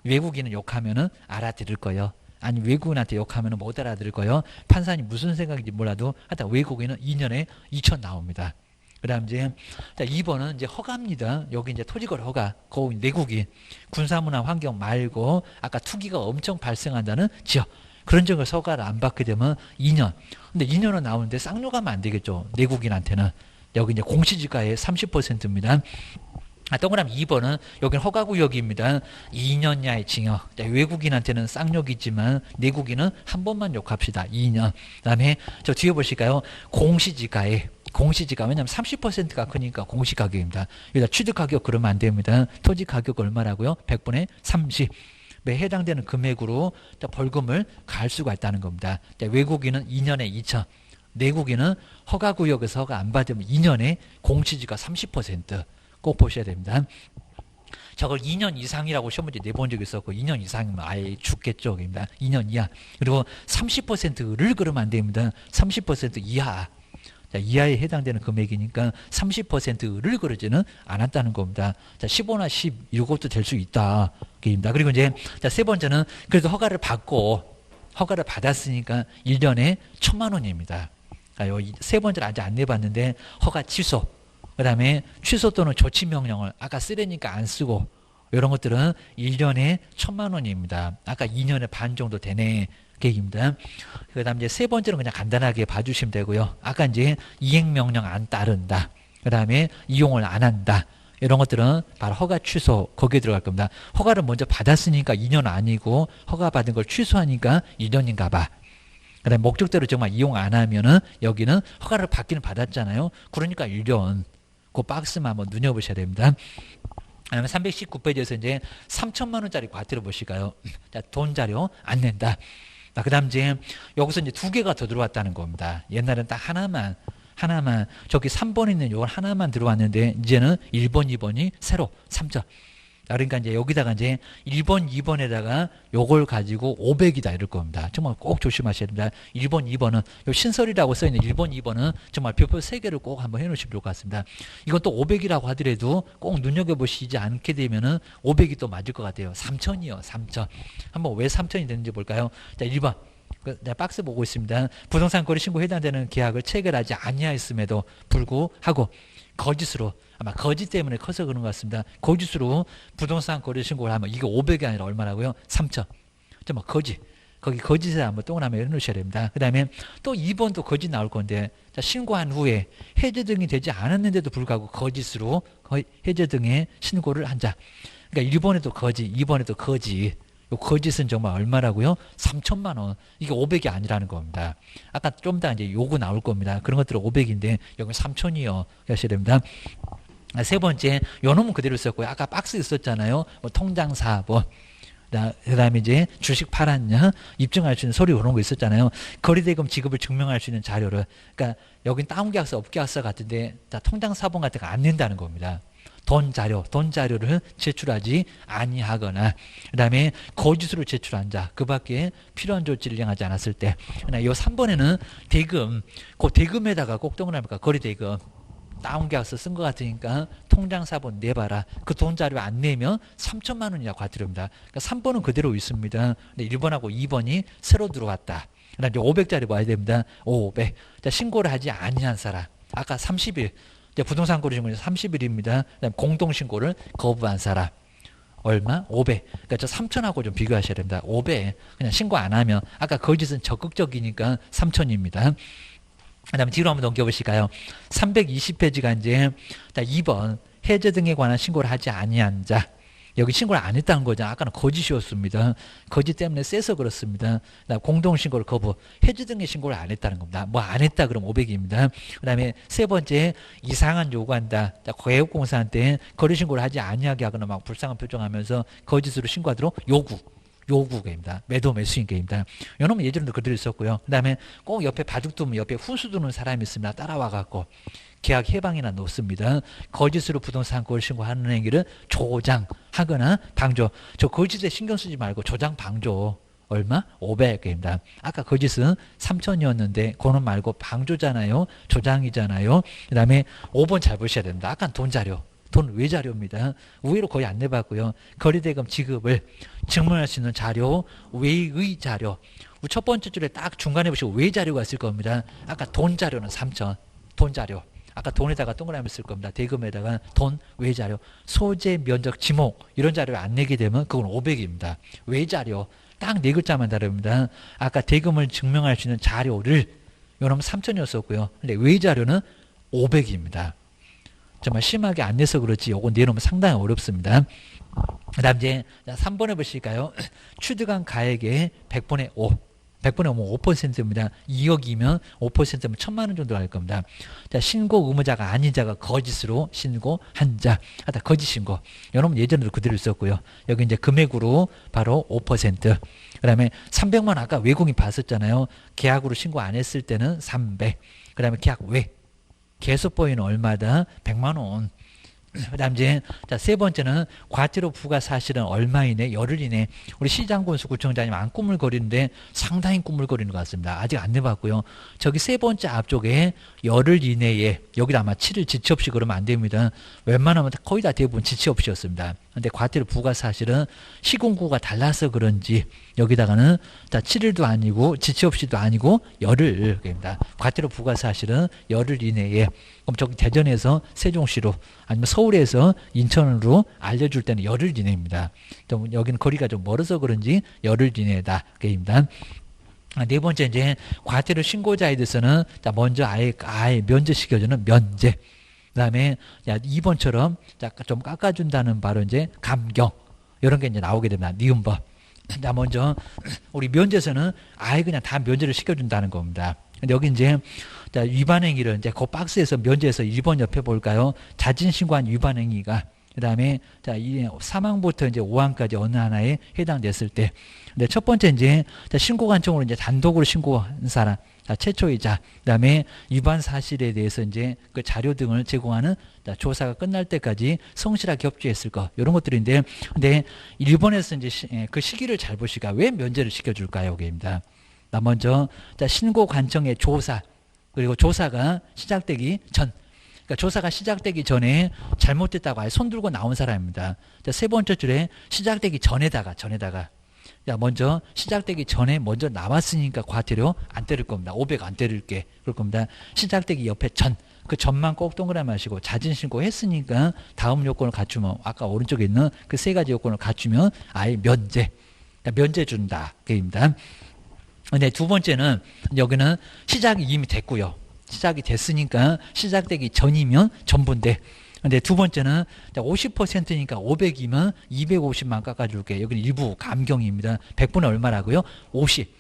외국인은 욕하면은 알아들을 거예요. 아니 외국인한테 욕하면은 못 알아들을 거예요. 판사님 무슨 생각인지 몰라도 하여튼 외국인은 2년에 2천 나옵니다. 그다음 이제 자 2번은 이제 허가입니다. 여기 이제 토지거래 허가. 그 내국인 군사문화 환경 말고 아까 투기가 엄청 발생한다는 지역. 그런 적을 허가를 안 받게 되면 2년. 근데 2년은 나오는데 쌍욕하면 안 되겠죠. 내국인한테는. 여기 이제 공시지가의 30%입니다. 동그라미 2번은 여기는 허가구역입니다. 2년 이하의 징역. 외국인한테는 쌍욕이지만 내국인은 한 번만 욕합시다. 2년. 그 다음에 저 뒤에 보실까요? 공시지가의 공시지가 왜냐하면 30%가 크니까 공시가격입니다. 여기다 취득가격 그러면 안 됩니다. 토지가격 얼마라고요? 100분의 30. 매 해당되는 금액으로 벌금을 가할 수가 있다는 겁니다. 외국인은 2년에 2천, 내국인은 허가구역에서 허가 안 받으면 2년에 공시지가 30%. 꼭 보셔야 됩니다. 저걸 2년 이상이라고 시험 문제 내본 적이 있었고 2년 이상이면 아예 죽겠죠. 2년 이하. 그리고 30%를 그러면 안 됩니다. 30% 이하. 자, 이하에 해당되는 금액이니까 30%를 그러지는 않았다는 겁니다. 자, 15나 10 이것도 될 수 있다. 그리고 이제 자, 세 번째는 그래도 허가를 받았으니까 1년에 1,000만 원입니다. 세 번째는 아직 안 내봤는데 허가 취소. 그 다음에 취소 또는 조치 명령을 아까 쓰려니까 안 쓰고 이런 것들은 1년에 1,000만 원입니다. 아까 2년에 반 정도 되네. 계획입니다. 그 다음 이제 세 번째는 그냥 간단하게 봐주시면 되고요. 아까 이제 이행명령 안 따른다. 그 다음에 이용을 안 한다. 이런 것들은 바로 허가 취소 거기에 들어갈 겁니다. 허가를 먼저 받았으니까 2년 아니고 허가 받은 걸 취소하니까 1년인가 봐. 그 다음에 목적대로 정말 이용 안 하면은 여기는 허가를 받기는 받았잖아요. 그러니까 1년. 그 박스만 한번 눈여보셔야 됩니다. 그다음에 319페이지에서 이제 3천만 원짜리 과태료 보실까요? 자, 돈 자료 안 낸다. 그 다음 이제 여기서 이제 두 개가 더 들어왔다는 겁니다. 옛날엔 딱 하나만 저기 3번 있는 요걸 하나만 들어왔는데 이제는 1번, 2번이 새로 3점. 그러니까 이제 여기다가 이제 1번, 2번에다가 요걸 가지고 500이다 이럴 겁니다. 정말 꼭 조심하셔야 됩니다. 1번, 2번은 요 신설이라고 써있는 1번, 2번은 정말 별표 3개를 꼭 한번 해놓으시면 좋을 것 같습니다. 이건 또 500이라고 하더라도 꼭 눈여겨보시지 않게 되면은 500이 또 맞을 것 같아요. 3000이요. 3000. 한번 왜 3000이 되는지 볼까요? 자, 1번. 내가 박스 보고 있습니다. 부동산 거래 신고 해당되는 계약을 체결하지 아니하였음에도 불구하고 거짓으로, 아마 거짓 때문에 커서 그런 것 같습니다. 거짓으로 부동산 거래 신고를 하면 이게 500이 아니라 얼마라고요? 3000. 정말 거짓. 거기 거짓에 한번 동그라미 해놓으셔야 됩니다. 그 다음에 또 2번도 거짓 나올 건데, 자, 신고한 후에 해제 등이 되지 않았는데도 불구하고 거짓으로 해제 등의 신고를 한 자. 그러니까 1번에도 거짓, 2번에도 거짓. 요 거짓은 정말 얼마라고요? 3천만 원. 이게 500이 아니라는 겁니다. 아까 좀 더 이제 요거 나올 겁니다. 그런 것들은 500인데 여기 3천이요. 하셔야 됩니다. 세 번째, 요 놈은 그대로 썼고요. 아까 박스 있었잖아요. 뭐 통장 사본. 그 다음에 이제 주식 팔았냐 입증할 수 있는 서류 이런 거 있었잖아요. 거리대금 지급을 증명할 수 있는 자료를. 그러니까 여긴 다운계약서, 업계약서 같은데 자, 통장 사본 같은 거 안 낸다는 겁니다. 돈 자료를 제출하지 아니하거나, 그 다음에 거짓으로 제출한 자, 그 밖에 필요한 조치를 이행하지 않았을 때. 이 3번에는 대금, 그 대금에다가 꼭 동그라미가 거리대금, 다운계약서 쓴 것 같으니까 통장 사본 내봐라. 그 돈 자료 안 내면 3천만 원이라고 과태료입니다. 그러니까 3번은 그대로 있습니다. 근데 1번하고 2번이 새로 들어왔다. 그 다음에 500짜리 와야 됩니다. 500. 자, 신고를 하지 아니한 사람. 아까 30일. 부동산 거래 신고는 30일입니다. 그다음 공동신고를 거부한 사람. 얼마? 500. 그러니까 저 3천하고 좀 비교하셔야 됩니다. 500. 그냥 신고 안 하면, 아까 거짓은 적극적이니까 3천입니다. 그 다음에 뒤로 한번 넘겨보실까요? 320페이지가 이제, 자, 2번. 해제 등에 관한 신고를 하지 아니한 자. 여기 신고를 안 했다는 거죠. 아까는 거짓이었습니다. 거짓 때문에 세서 그렇습니다. 공동신고를 거부, 해지 등의 신고를 안 했다는 겁니다. 뭐 안 했다 그럼 500입니다. 그 다음에 세 번째, 이상한 요구한다. 개업공사한테 거래신고를 하지 아니하게 하거나 막 불쌍한 표정하면서 거짓으로 신고하도록 요구입니다. 매도 매수인계입니다. 이놈은 예전에도 그대로 있었고요. 그 다음에 꼭 옆에 바둑 두면 옆에 후수 두는 사람이 있습니다. 따라와 갖고 계약 해방이나 놓습니다. 거짓으로 부동산 거래 신고하는 행위를 조장하거나 방조. 저 거짓에 신경 쓰지 말고 조장 방조. 얼마? 500개입니다. 아까 거짓은 3천이었는데 그놈 말고 방조잖아요. 조장이잖아요. 그 다음에 5번 잘 보셔야 됩니다. 아까 돈 자료. 돈 외자료입니다. 우회로 거의 안 내봤고요. 거리대금 지급을 증명할 수 있는 자료, 외의 자료. 첫 번째 줄에 딱 중간에 보시고 외자료가 있을 겁니다. 아까 돈 자료는 3천. 돈 자료. 아까 돈에다가 동그라미 쓸 겁니다. 대금에다가 돈, 외자료, 소재, 면적, 지목 이런 자료를 안 내게 되면 그건 500입니다. 외자료 딱 네 글자만 다릅니다. 아까 대금을 증명할 수 있는 자료를 요놈은 3천이었었고요. 근데 외자료는 500입니다. 정말 심하게 안 내서 그렇지 요건 내놓으면 상당히 어렵습니다. 그 다음 이제 3번에 보실까요? 취득한 가액의 100분의 5. 100분의 5면 5%입니다. 2억이면 5%면 1000만 원 정도 갈 겁니다. 자, 신고 의무자가 아닌 자가 거짓으로 신고한 자. 하다 거짓 신고. 여러분 예전에도 그대로 있었고요. 여기 이제 금액으로 바로 5%. 그 다음에 300만 원 아까 외국인 봤었잖아요. 계약으로 신고 안 했을 때는 300. 그 다음에 계약 외. 계속보유는 얼마다? 100만 원. 그 다음 이제 세 번째는 과태료 부과 사실은 얼마 이내? 열흘 이내. 우리 시장군수 구청장님 안 꾸물거리는데 상당히 꾸물거리는 것 같습니다. 아직 안 내봤고요. 저기 세 번째 앞쪽에 열흘 이내에 여기다 아마 7일 지체 없이 그러면 안 됩니다. 웬만하면 거의 다 대부분 지체 없이였습니다. 근데 과태료 부과 사실은 시공구가 달라서 그런지 여기다가는 7일도 아니고 지체 없이도 아니고 열흘입니다. 과태료 부과 사실은 열흘 이내에. 그럼 저기 대전에서 세종시로 아니면 서울에서 인천으로 알려줄 때는 열흘 이내입니다. 좀 여기는 거리가 좀 멀어서 그런지 열흘 이내다. 그입니다. 네 번째 이제 과태료 신고자에 대해서는 먼저 아예 면제시켜주는 면제. 그다음에 2번처럼 좀 깎아준다는 바로 이제 감경 이런 게 이제 나오게 됩니다. 니은법. 자, 먼저 우리 면제에서는 아예 그냥 다 면제를 시켜준다는 겁니다. 근데 여기 이제 위반행위를 이제 그 박스에서 면제해서 1번 옆에 볼까요? 자진 신고한 위반행위가 그 다음에, 자, 이 3항부터 이제 5항까지 어느 하나에 해당됐을 때. 근데 첫 번째 이제, 자, 신고관청으로 이제 단독으로 신고한 사람. 자, 최초이자, 그 다음에 위반 사실에 대해서 이제 그 자료 등을 제공하는, 자, 조사가 끝날 때까지 성실하게 협조했을 거. 이런 것들인데, 근데 일본에서 이제 그 시기를 잘 보시가 왜 면제를 시켜줄까요? 여기입니다. 나 먼저, 자, 신고관청의 조사, 그리고 조사가 시작되기 전, 그러니까 조사가 시작되기 전에 잘못됐다고 아예 손 들고 나온 사람입니다. 자, 세 번째 줄에 시작되기 전에다가, 자, 먼저 시작되기 전에 먼저 나왔으니까 과태료 안 때릴 겁니다. 500 안 때릴게. 그럴 겁니다. 시작되기 옆에 전, 그 전만 꼭 동그라미 하시고 자진 신고했으니까 다음 요건을 갖추면 아까 오른쪽에 있는 그 세 가지 요건을 갖추면 아예 면제, 그러니까 면제 준다. 그입니다. 근데 두 번째는 여기는 시작이 이미 됐고요. 시작이 됐으니까 시작되기 전이면 전부인데, 근데 두 번째는 50%니까 500이면 250만 깎아줄게. 여기는 일부 감경입니다. 100분의 얼마라고요? 50.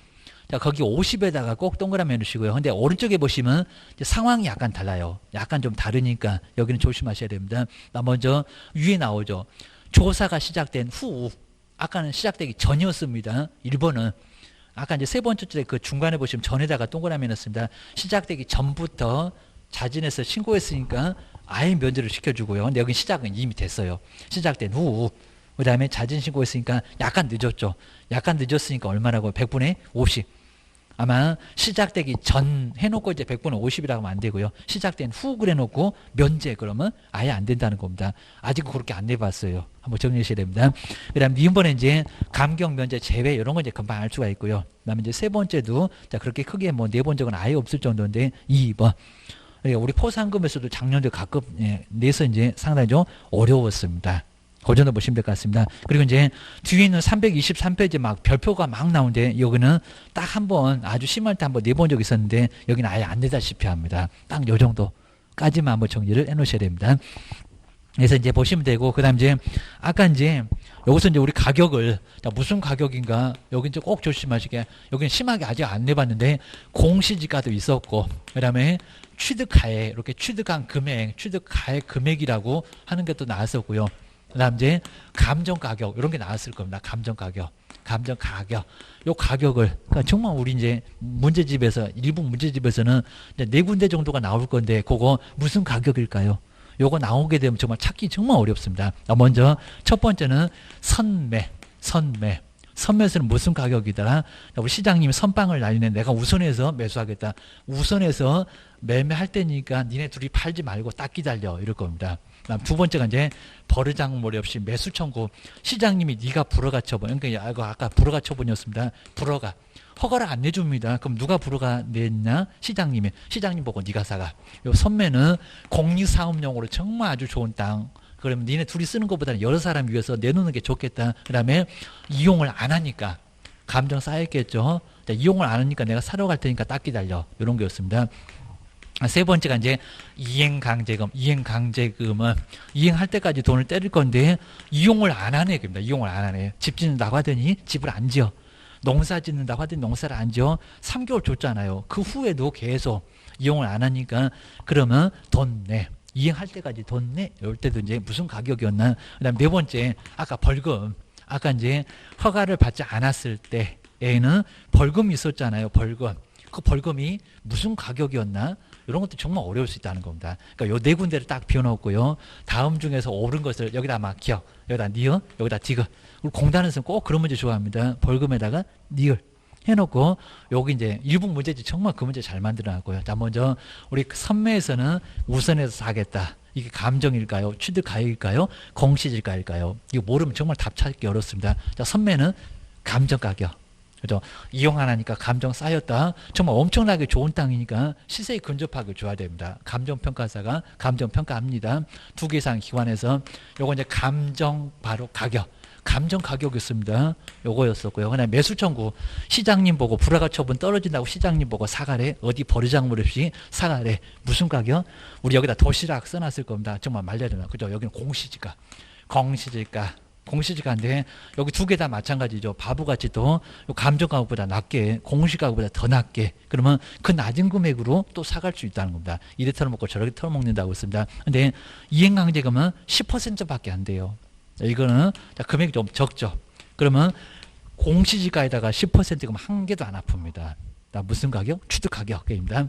자, 거기 50에다가 꼭 동그라미 해주시고요. 근데 오른쪽에 보시면 상황이 약간 달라요. 약간 좀 다르니까 여기는 조심하셔야 됩니다. 나 먼저 위에 나오죠. 조사가 시작된 후. 아까는 시작되기 전이었습니다. 1번은. 아까 이제 세 번째 줄에 그 중간에 보시면 전에다가 동그라미 해놨습니다. 시작되기 전부터 자진해서 신고했으니까 아예 면제를 시켜주고요. 근데 여기 시작은 이미 됐어요. 시작된 후. 그 다음에 자진 신고했으니까 약간 늦었죠. 약간 늦었으니까 얼마라고? 100분의 50. 아마 시작되기 전 해놓고 이제 100분의 50이라고 하면 안 되고요. 시작된 후 그래놓고 면제 그러면 아예 안 된다는 겁니다. 아직 그렇게 안 내봤어요. 한번 정리하셔야 됩니다. 그 다음 이번에 이제 감경 면제 제외 이런 거 이제 금방 알 수가 있고요. 그 다음에 이제 세 번째도 자 그렇게 크게 뭐 내본 적은 아예 없을 정도인데 2번. 우리 포상금에서도 작년에 가끔 내서 이제 상당히 좀 어려웠습니다. 그 정도 보시면 될 것 같습니다. 그리고 이제 뒤에 있는 323페이지 막 별표가 막 나오는데 여기는 딱 한 번 아주 심할 때 한번 내본 적이 있었는데 여기는 아예 안 되다시피 합니다. 딱 요 정도까지만 한번 정리를 해 놓으셔야 됩니다. 그래서 이제 보시면 되고, 그 다음 이제 아까 이제 여기서 이제 우리 가격을 자 무슨 가격인가 여기 이제 꼭 조심하시게. 여기는 심하게 아직 안 내봤는데 공시지가도 있었고, 그 다음에 취득하에 이렇게 취득한 금액, 취득하의 금액이라고 하는 게 또 나왔었고요. 그 다음 이제 감정 가격 이런 게 나왔을 겁니다. 감정 가격. 요 가격을 그러니까 정말 우리 이제 문제집에서 일부 문제집에서는 이제 네 군데 정도가 나올 건데 그거 무슨 가격일까요? 요거 나오게 되면 정말 찾기 정말 어렵습니다. 먼저 첫 번째는 선매. 선매에서는 무슨 가격이더라? 우리 시장님이 선빵을 날리네. 내가 우선해서 매수하겠다. 우선해서 매매할 때니까 니네 둘이 팔지 말고 딱 기다려. 이럴 겁니다. 그다음 두 번째가 이제 버르장머리 없이 매수 청구. 시장님이 네가 불허가 처분. 그러니까 아까 불허가 처분이었습니다. 불허가. 허가를 안 내줍니다. 그럼 누가 불허가 냈냐? 시장님이. 시장님 보고 네가 사가. 요 선매는 공익사업용으로 정말 아주 좋은 땅. 그러면 니네 둘이 쓰는 것보다는 여러 사람 위해서 내놓는 게 좋겠다. 그 다음에 이용을 안 하니까 감정 쌓였겠죠. 이용을 안 하니까 내가 사러 갈 테니까 딱 기다려. 이런 거였습니다. 세 번째가 이제 이행강제금. 이행강제금은 이행할 때까지 돈을 때릴 건데 이용을 안 하네. 그럽니다. 이용을 안 하네. 집 짓는다고 하더니 집을 안 지어. 농사 짓는다고 하더니 농사를 안 지어. 3개월 줬잖아요. 그 후에도 계속 이용을 안 하니까 그러면 돈 내. 이행할 때까지 돈 내. 이럴 때도 이제 무슨 가격이었나. 그 다음 네 번째, 아까 벌금. 아까 이제 허가를 받지 않았을 때에는 벌금이 있었잖아요. 벌금. 그 벌금이 무슨 가격이었나. 이런 것도 정말 어려울 수 있다는 겁니다. 그러니까 요 네 군데를 딱 비워놓고요. 다음 중에서 옳은 것을 여기다 막 기억, 여기다 니어, 여기다 디귿. 그리고 공단에서는 꼭 그런 문제 좋아합니다. 벌금에다가 니을 해놓고 여기 이제 일부 문제지 정말 그 문제 잘 만들어놨고요. 자 먼저 우리 선매에서는 우선해서 사겠다. 이게 감정일까요? 취득가액일까요? 공시지가일까요? 이거 모르면 정말 답 찾기 어렵습니다. 자 선매는 감정 가격. 그죠? 이용 안 하니까 감정 쌓였다. 정말 엄청나게 좋은 땅이니까 시세에 근접하게 줘야 됩니다. 감정평가사가 감정평가합니다. 2개 이상 기관에서 요거 이제 감정 바로 가격. 감정 가격이었습니다. 요거였었고요. 그다음에 매수 청구. 시장님 보고 불허가 처분 떨어진다고 시장님 보고 사가래. 어디 버르장물 없이 사가래. 무슨 가격? 우리 여기다 도시락 써놨을 겁니다. 정말 말려나. 그죠? 여기는 공시지가. 공시지가. 공시지가인데 여기 두 개 다 마찬가지죠. 바보같이 또 감정가격보다 낮게, 공시가격보다 더 낮게, 그러면 그 낮은 금액으로 또 사갈 수 있다는 겁니다. 이래 털어먹고 저렇게 털어먹는다고 했습니다. 근데 이행강제금은 10%밖에 안 돼요. 이거는 금액이 좀 적죠. 그러면 공시지가에다가 10%면 한 개도 안 아픕니다. 무슨 가격? 취득 가격입니다.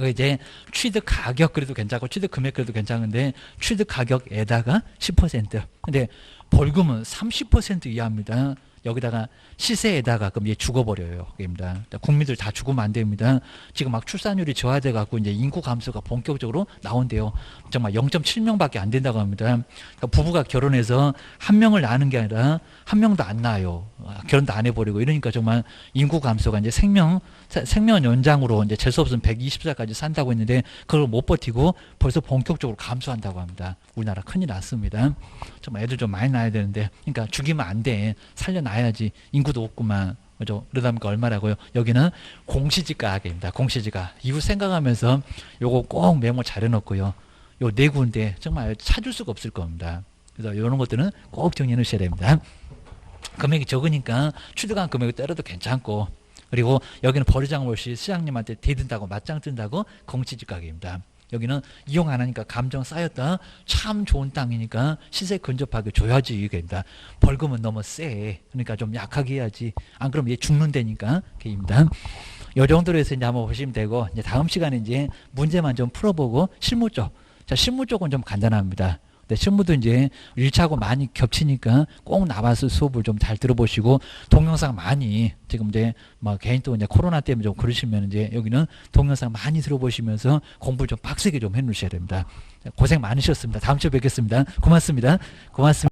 이제 취득 가격 그래도 괜찮고 취득 금액 그래도 괜찮은데 취득 가격에다가 10%. 근데 벌금은 30% 이하입니다. 여기다가 시세에다가 그럼 얘 죽어버려요. 그입니다. 국민들 다 죽으면 안 됩니다. 지금 막 출산율이 저하돼 갖고 이제 인구 감소가 본격적으로 나온대요. 정말 0.7명밖에 안 된다고 합니다. 그러니까 부부가 결혼해서 한 명을 낳는 게 아니라 한 명도 안 낳아요. 결혼도 안 해버리고 이러니까 정말 인구 감소가 이제 생명 연장으로 이제 재수 없으면 120살까지 산다고 했는데 그걸 못 버티고 벌써 본격적으로 감소한다고 합니다. 우리나라 큰일 났습니다. 정말 애들 좀 많이 낳아야 되는데 그러니까 죽이면 안 돼. 살려놔야지. 인구도 없구만. 그죠? 그러다 보니까 얼마라고요? 여기는 공시지가입니다. 공시지가. 이후 생각하면서 요거 꼭 메모 잘 해놓고요. 요 네 군데 정말 찾을 수가 없을 겁니다. 그래서 이런 것들은 꼭 정리해 놓으셔야 됩니다. 금액이 적으니까 취득한 금액을 때려도 괜찮고, 그리고 여기는 버르장 없이 시장님한테 대든다고 맞짱 뜬다고 공시지가입니다. 여기는 이용 안 하니까 감정 쌓였다. 참 좋은 땅이니까 시세 근접하게 줘야지 이게입니다. 벌금은 너무 세. 그러니까 좀 약하게 해야지. 안 그러면 얘 죽는다니까. 그입니다. 이 정도로 해서 이제 한번 보시면 되고, 이제 다음 시간에 이제 문제만 좀 풀어보고 실무 쪽. 자, 실무 쪽은 좀 간단합니다. 네, 실무도 이제 1차하고 많이 겹치니까 꼭 나와서 수업을 좀 잘 들어보시고, 동영상 많이, 지금 이제 뭐 개인 또 이제 코로나 때문에 좀 그러시면 이제 여기는 동영상 많이 들어보시면서 공부를 좀 빡세게 좀 해 놓으셔야 됩니다. 고생 많으셨습니다. 다음 주에 뵙겠습니다. 고맙습니다. 고맙습니다.